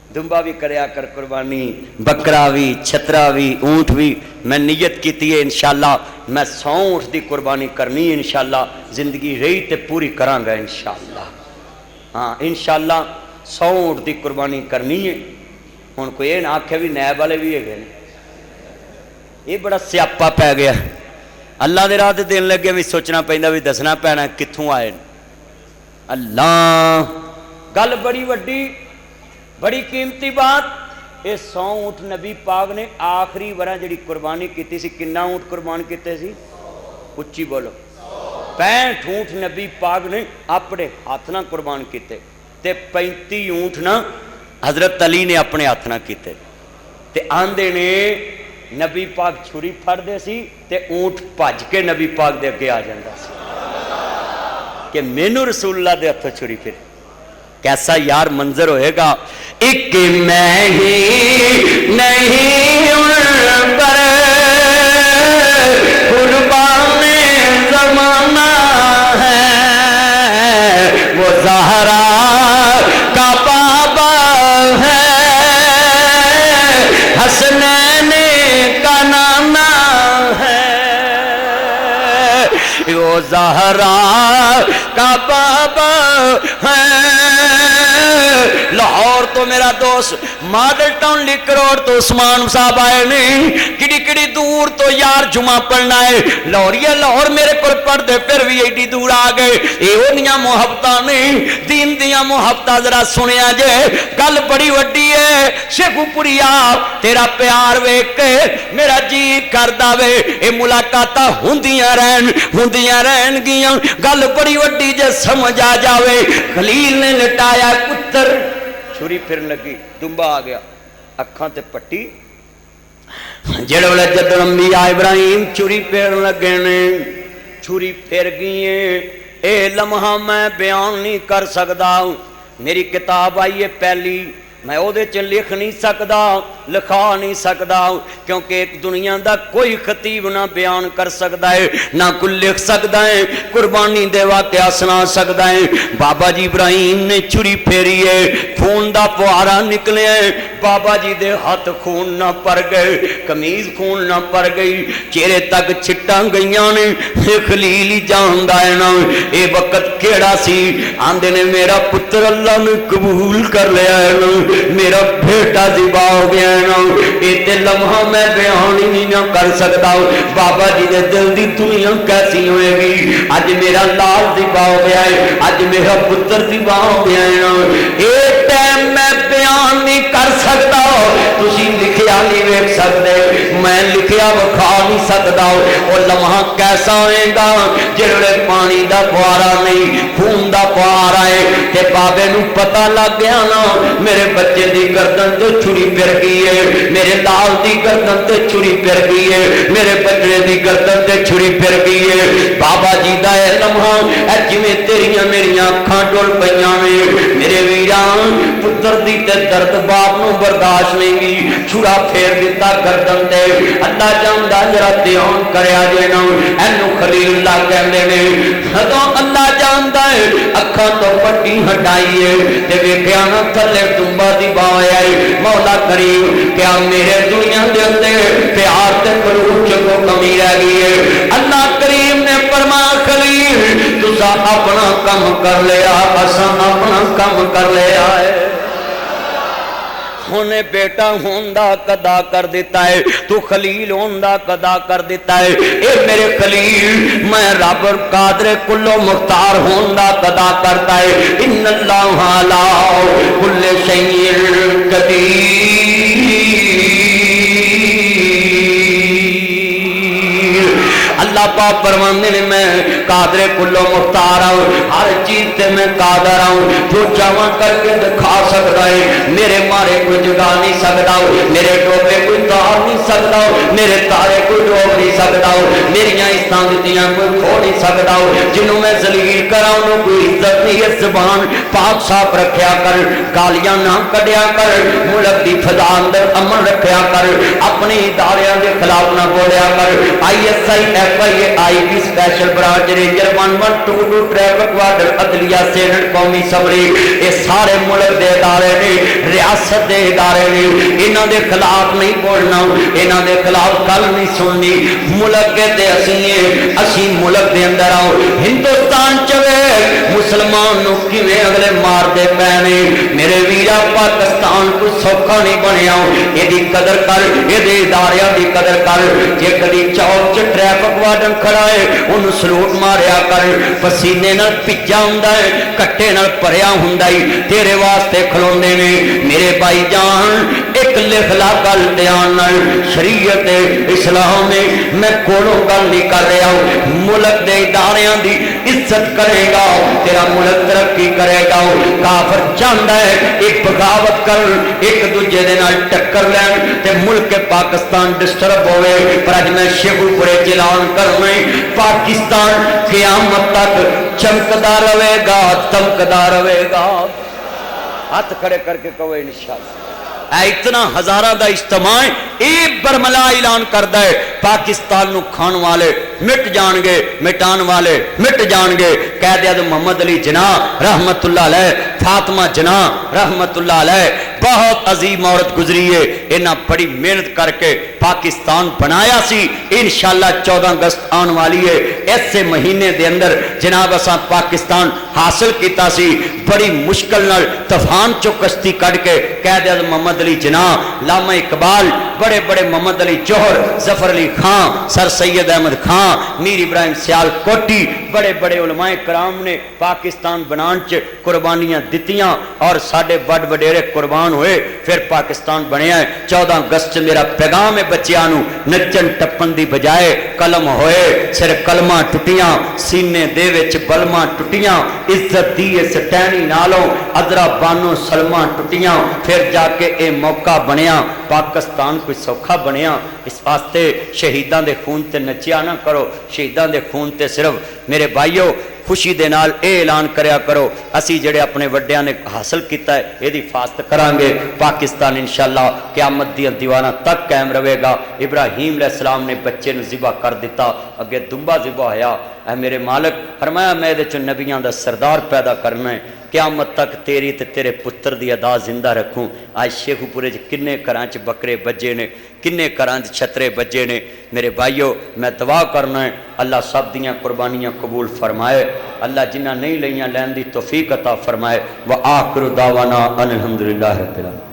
दुंबा भी करया कर कुर्बानी, बकरा भी, छतरा भी, ऊँट भी। मैं नीयत की है इंशाअल्लाह मैं 100 ऊँट की कुर्बानी करनी है इंशाअल्लाह, जिंदगी रही तो पूरी करांगा इंशाअल्लाह। हाँ इंशाअल्लाह 100 ऊँट की कुर्बानी करनी है। हुण कोई ये ना आखे भी नैब वाले भी है, ये बड़ा स्यापा पै गया। अल्लाह के राह देन लगे भी सोचना पैंदा भी दसना पैना कित्थों आए। अल्लाह गल बड़ी वड्डी बड़ी कीमती बात। ये 100 ऊँट नबी पाक ने आखिरी बार जी कुर्बानी की सी, किन्ना ऊँट कुर्बान किए सी? उच्ची बोलो 65 ऊँट नबी पाक ने अपने हाथ ना कुर्बान किए, ते 35 ऊँट ना हजरत अली ने अपने हाथ ना किए। ते आंदे ने नबी पाक छुरी फड़ते सी, ते ऊँट भज के नबी पाक दे अगे आ जाता सी कि मैनू रसूलुल्लाह दे हथों छुरी फिर। कैसा यार मंजर होएगा। एक मैं ही नहीं उन पर कुर्बान ज़माना है, वो ज़हरा का बाबा है, हसनैन का नाना है, वो ज़हरा का बाबा है, لاہور تو میرا دوست ماڈل ٹاؤن لک روڈ تو عثمان صاحب آئے نہیں کڑی کڑی دور تو یار جمعہ پڑھنا ہے لاہوریہ لاہور میرے کو پڑھ دے پھر بھی ایڈی دور آ گئے یہ انیاں محبتاں نہیں دین دیاں محبتاں ذرا سنیا جے گل بڑی وڈی ہے شیخو پوریا تیرا پیار ویکھ کے میرا جی کردا وے اے ملاقاتاں ہوندیاں رہن گیاں گل بڑی وڈی جے سمجھ آ جاوے خلیل نے لٹایا پتر چھری پھر لگی دمبا آ گیا اکھاں تے پٹی جڑے ویلے جدوں انبیاء ابراہیم چھری پھیر لگے نے چھری پھر گئی اے لمحہ میں بیان نہیں کر سکدا میری کتاب آئی ہے پہلی میں او دے چ لکھ نہیں سکدا لکھا نہیں سکدا کیونکہ ایک دنیا دا کوئی خطیب نہ بیان کر سکدا ہے نہ کوئی لکھ سکدا ہے قربانی دے واقعہ سنا سکدا ہے بابا جی ابراہیم نے چھری پھیری ہے خون دا فوارا نکلے بابا جی دے ہاتھ خون نہ پر گئے قمیض خون نہ پر گئی چہرے تک چھٹاں گئیاں نے خلیل ہی جاندا ہے نا اے وقت کیڑا سی آندے نے میرا پتر اللہ نے قبول کر لیا ہے نا میرا بیٹا ذبح ہو گیا ہے نا یہ تے لمحہ میں بیان ہی نہیں کر سکتا بابا جی دے دل دی دنیا کیسی ہوئے گی اج میرا لال ذبح ہو گیا ہے اج میرا پتر ذبح ہو گیا ہے نا یہ ٹائم میں بیان نہیں کر سکتا تسی لکھیا نہیں ویکھ سکتے میں لکھیا وکھا نہیں سکتا وہ لمحہ کیسا ہوئے گا جڑے پانی دا فوارا نہیں خون دا فوارا ہے تے بابے نو پتہ لگ گیا نا میرے بچے دی گردن تے چھری پھر گئی ہے میرے لال دی گردن تے چھری پھر گئی ہے میرے بچے دی گردن تے چھری پھر گئی ہے بابا جی دا اے لمحہ اے جویں تیریاں میریاں اکھاں ڈول پیاں نے میرے ویراں پتر دی تے درد باپ نو برداشت نہیں گی چھڑا پھیر دیتا گردن تے اللہ جاندا ذرا دھیان کریا جے نا اینو خلیل اللہ کہندے نے جدوں اللہ جاندا ہے اکھاں تو پٹی ہٹائی ہے تے ویکھیا نا تھلے دمبا دی بایا مولا کریم کیا میرے دنیا دے اندر پیار تے خلوص کو کمی رہ گئی ہے اللہ کریم نے فرمایا خلیل تسا اپنا کم کر لیا اساں اپنا کم کر لیا ہے ہونے بیٹا ہوندا قدا کر دیتا ہے تو خلیل ہوندا قدا کر دیتا ہے اے میرے خلیل میں رب قادر کلو مختار ہوندا قدا کرتا ہے ان اللہ علی کل شیء قدیر اللہ پاک فرماندے نے میں قادر کلو مختار ہوں ہر چیز تے میں قادر ہوں جو چاہواں کر کے دکھا سکتا ہے میرے مارے کوئی جگا نہیں سکتا میرے ڈوبے کوئی تار نہیں سکتا میرے تارے کوئی ڈوب نہیں سکتا میریاں استان دیتیاں کوئی کھو نہیں سکتا جنہوں میں ذلیل کراں انہوں کوئی عزت نہیں ہے زبان پاک صاف رکھیا کر گالیاں نہ کڈیا کر ملک دی فضا اندر امن رکھیا کر اپنے اداریاں دے خلاف نہ بولیا کر ISI FIA IB special branch ranger 1122 traffic warder عدلیہ سینٹ قومی اسمبلی یہ سارے ملک دے ادارے نے ریاست دے ادارے نے انہاں دے خلاف نہیں بولنا انہاں دے خلاف گل نہیں سننی ملک کے اسی ملک دے اندر آؤ ہندوستان چوے مسلمان نو کیویں اگلے مار دے پینے میرے ویرا پاکستان کو سوکھا نہیں بنیا یہ دی قدر کر یہ دے اداریاں دی قدر کر جے کدی چوک چ ٹریفک وارڈن کھڑا ہے انہوں سلوٹ ماریا کر پسینے نال پجا ہوندا ہے کٹے نال پریا ہوندا ہے تیرے واسطے کھلوندے نے میرے بھائی جان ایک لکھ لا گل دھیان نال شریعت اسلام میں کولوں گل نہیں کر رہا ملک دے اداریاں دی عزت کرے گا تیرا ملک ترقی کرے گا کافر چاہندا ہے ایک بغاوت کر ایک دوجے دے نال ٹکر لین تے ملک پاکستان ڈسٹرب ہوئے پر اج میں شیخو پورے اعلان کرنا پاکستان قیامت تک چمکدا رہے گا دمکدا رہے گا ہاتھ کھڑے کر کے کہو انشاءاللہ اتنا ہزارہ دا اجتماع ایک برملا اعلان کردا ہے پاکستان نو کھان والے مٹ جان گے مٹان والے مٹ جان گے قائد اعظم محمد علی جناح رحمت اللہ علیہ فاطمہ جناح رحمت اللہ علیہ بہت عظیم عورت گزری ہے انہاں بڑی محنت کر کے پاکستان بنایا سی انشاءاللہ 14 اگست آن والی ہے ایسے مہینے دے اندر جناب اساں پاکستان حاصل کیتا سی بڑی مشکل نال طوفان چو کشتی کٹ کے قائد اعظم محمد علی جناح علامہ اقبال بڑے بڑے محمد علی جوہر ظفر علی خان سر سید احمد خان میر ابراہیم سیال کوٹی بڑے بڑے علماء کرام نے پاکستان بنان چ قربانیاں دتیاں اور ساڈے بڑ وڈیرے قربان ہوئے پھر پاکستان بنیا ہے 14 اگست میرا پیغام ہے بچیاں نو نچن ٹپن دی بجائے قلم ہوئے سر کلمہ ٹٹیاں سینے دے وچ بلمہ ٹٹیاں عزت دی سٹینی نالوں ادرا بانو سلمہ ٹٹیاں پھر جا کے اے موقع بنیا پاکستان کوئی سوکھا بنیا اس واسطے شہیداں دے خون تے نچیا نہ کرو شہیداں دے خون تے صرف میرے بھائیو خوشی دے نال اے اعلان کریا کرو اسی جڑے اپنے وڈیاں نے حاصل کیتا ہے یہ دی حفاظت کران گے پاکستان انشاءاللہ قیامت دی دیوانہ تک قائم رہے گا ابراہیم علیہ السلام نے بچے نو ذبح کر دیتا اگے دمبا ذبح ہویا اے میرے مالک فرمایا میں دے چ نبیاں دا سردار پیدا کرنا ہے قیامت تک تیری تے تیرے پتر دی ادا زندہ رکھوں آج شیخو پورے کنے کراں چ بکرے بجے نے کنے کراں چ چھترے بجے نے میرے بھائیو میں دعا کرنا ہے اللہ سب دیاں قربانیاں قبول فرمائے اللہ جنہ نہیں لیاں لین دی توفیق عطا فرمائے وآخر دعوانا ان الحمدللہ رب العالمین